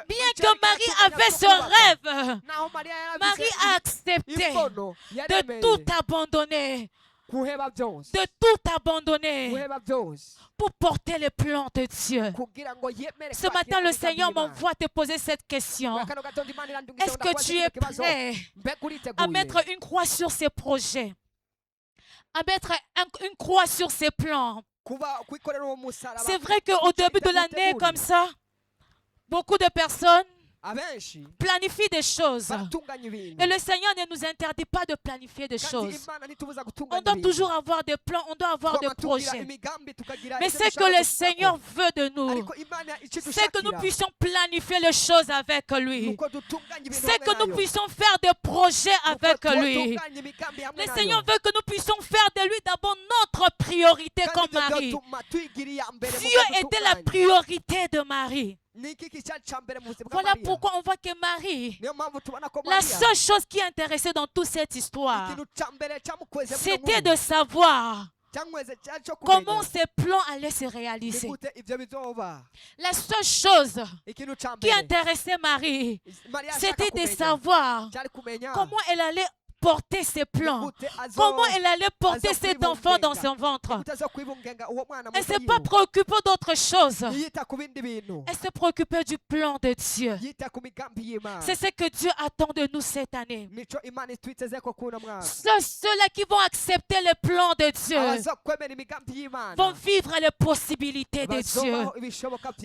bien que Marie avait ce rêve, Marie a accepté de tout abandonner. De tout abandonner pour porter les plans de Dieu. Ce matin, le Seigneur m'envoie te poser cette question. Est-ce que tu es prêt à mettre une croix sur ses projets? À mettre une croix sur ses plans? C'est vrai qu'au début de l'année, comme ça, beaucoup de personnes planifient des choses. Et le Seigneur ne nous interdit pas de planifier des choses. On doit toujours avoir des plans, on doit avoir des projets. Mais ce que le Seigneur veut de nous, c'est que nous puissions planifier les choses avec lui. C'est que nous puissions faire des projets avec lui. Le Seigneur veut que nous puissions faire de lui d'abord notre priorité comme Marie. Dieu était la priorité de Marie. Voilà pourquoi on voit que Marie, la seule chose qui intéressait dans toute cette histoire, c'était de savoir comment ses plans allaient se réaliser. La seule chose qui intéressait Marie, c'était de savoir comment elle allait porter ses plans, comment elle allait porter cet enfant dans son ventre. Elle ne s'est pas préoccupée d'autre chose. Elle se préoccupait du plan de Dieu. C'est ce que Dieu attend de nous cette année. Ceux-là qui vont accepter les plans de Dieu vont vivre les possibilités de Dieu.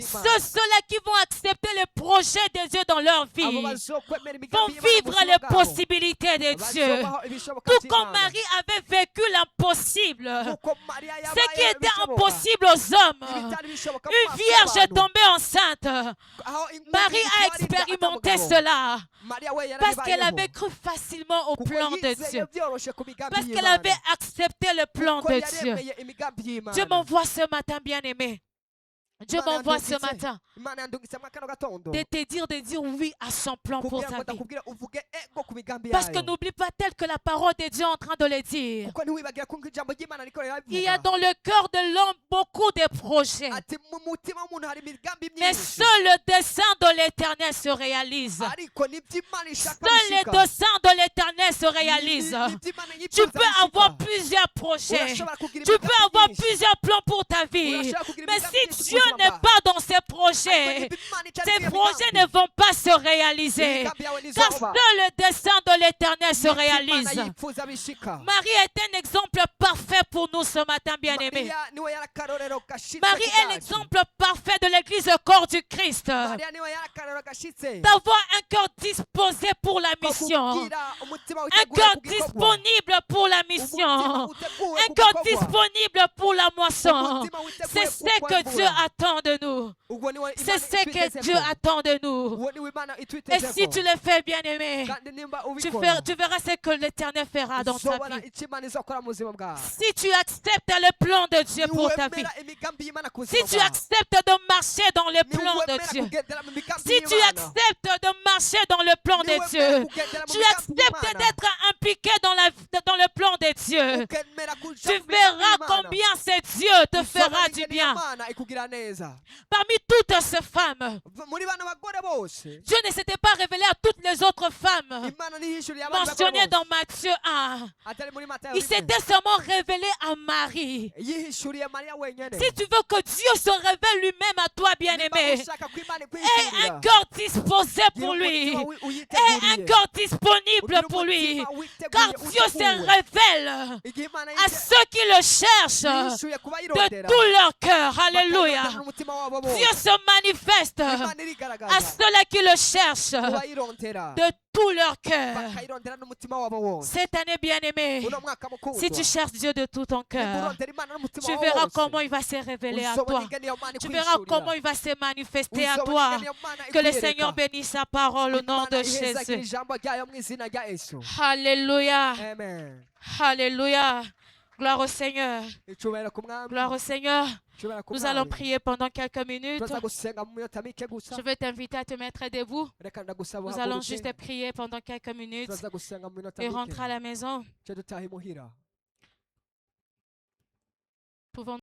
Ceux-là qui vont accepter les projets de Dieu dans leur vie vont vivre les possibilités de Dieu. Tout comme Marie avait vécu l'impossible, ce qui était impossible aux hommes. Une vierge est tombée enceinte. Marie a expérimenté cela parce qu'elle avait cru facilement au plan de Dieu, parce qu'elle avait accepté le plan de Dieu. Dieu m'envoie ce matin, bien-aimé. Dieu m'envoie ce matin de te dire oui à son plan pour ta vie. Parce que n'oublie pas, tel que la parole de Dieu est en train de le dire, il y a dans le cœur de l'homme beaucoup de projets. Mais seul le dessein de l'Éternel se réalise. Seul le dessein de l'Éternel se réalise. Tu peux avoir plusieurs projets. Tu peux avoir plusieurs plans pour ta vie. Mais si Dieu n'est pas dans ces projets ne vont pas se réaliser. Car seul le dessein de l'Éternel se réalise. Marie est un exemple parfait pour nous ce matin, bien-aimés. Marie est l'exemple parfait de l'Église corps du Christ. D'avoir un cœur disposé pour la mission. Un cœur disponible pour la mission. Un cœur disponible pour la moisson. C'est ce que Dieu attend de nous. C'est ce que Dieu attend de nous. Et si tu le fais, bien-aimé, tu verras ce que l'Éternel fera dans ta vie. Si tu acceptes le plan de Dieu pour ta vie, si tu acceptes de marcher dans le plan de Dieu, si tu acceptes de marcher dans le plan de Dieu, tu acceptes d'être impliqué dans le plan de Dieu, tu verras combien ce Dieu te fera du bien. Parmi toutes ces femmes, Dieu ne s'était pas révélé à toutes les autres femmes mentionnées dans Matthieu 1. Il s'était seulement révélé à Marie. Si tu veux que Dieu se révèle lui-même à toi, bien-aimé, aie un cœur disposé pour lui, aie un cœur disponible pour lui, car Dieu se révèle à ceux qui le cherchent de tout leur cœur. Alléluia. Dieu se manifeste à ceux-là qui le cherchent de tout leur cœur. Cette année, bien-aimé, si tu cherches Dieu de tout ton cœur, tu verras comment il va se révéler à toi. Tu verras comment il va se manifester à toi. Que le Seigneur bénisse sa parole au nom de Jésus. Alléluia. Alléluia. Gloire au Seigneur. Gloire au Seigneur. Nous allons prier pendant quelques minutes. Je vais t'inviter à te mettre debout. Nous allons juste prier pendant quelques minutes et rentrer à la maison. Pouvons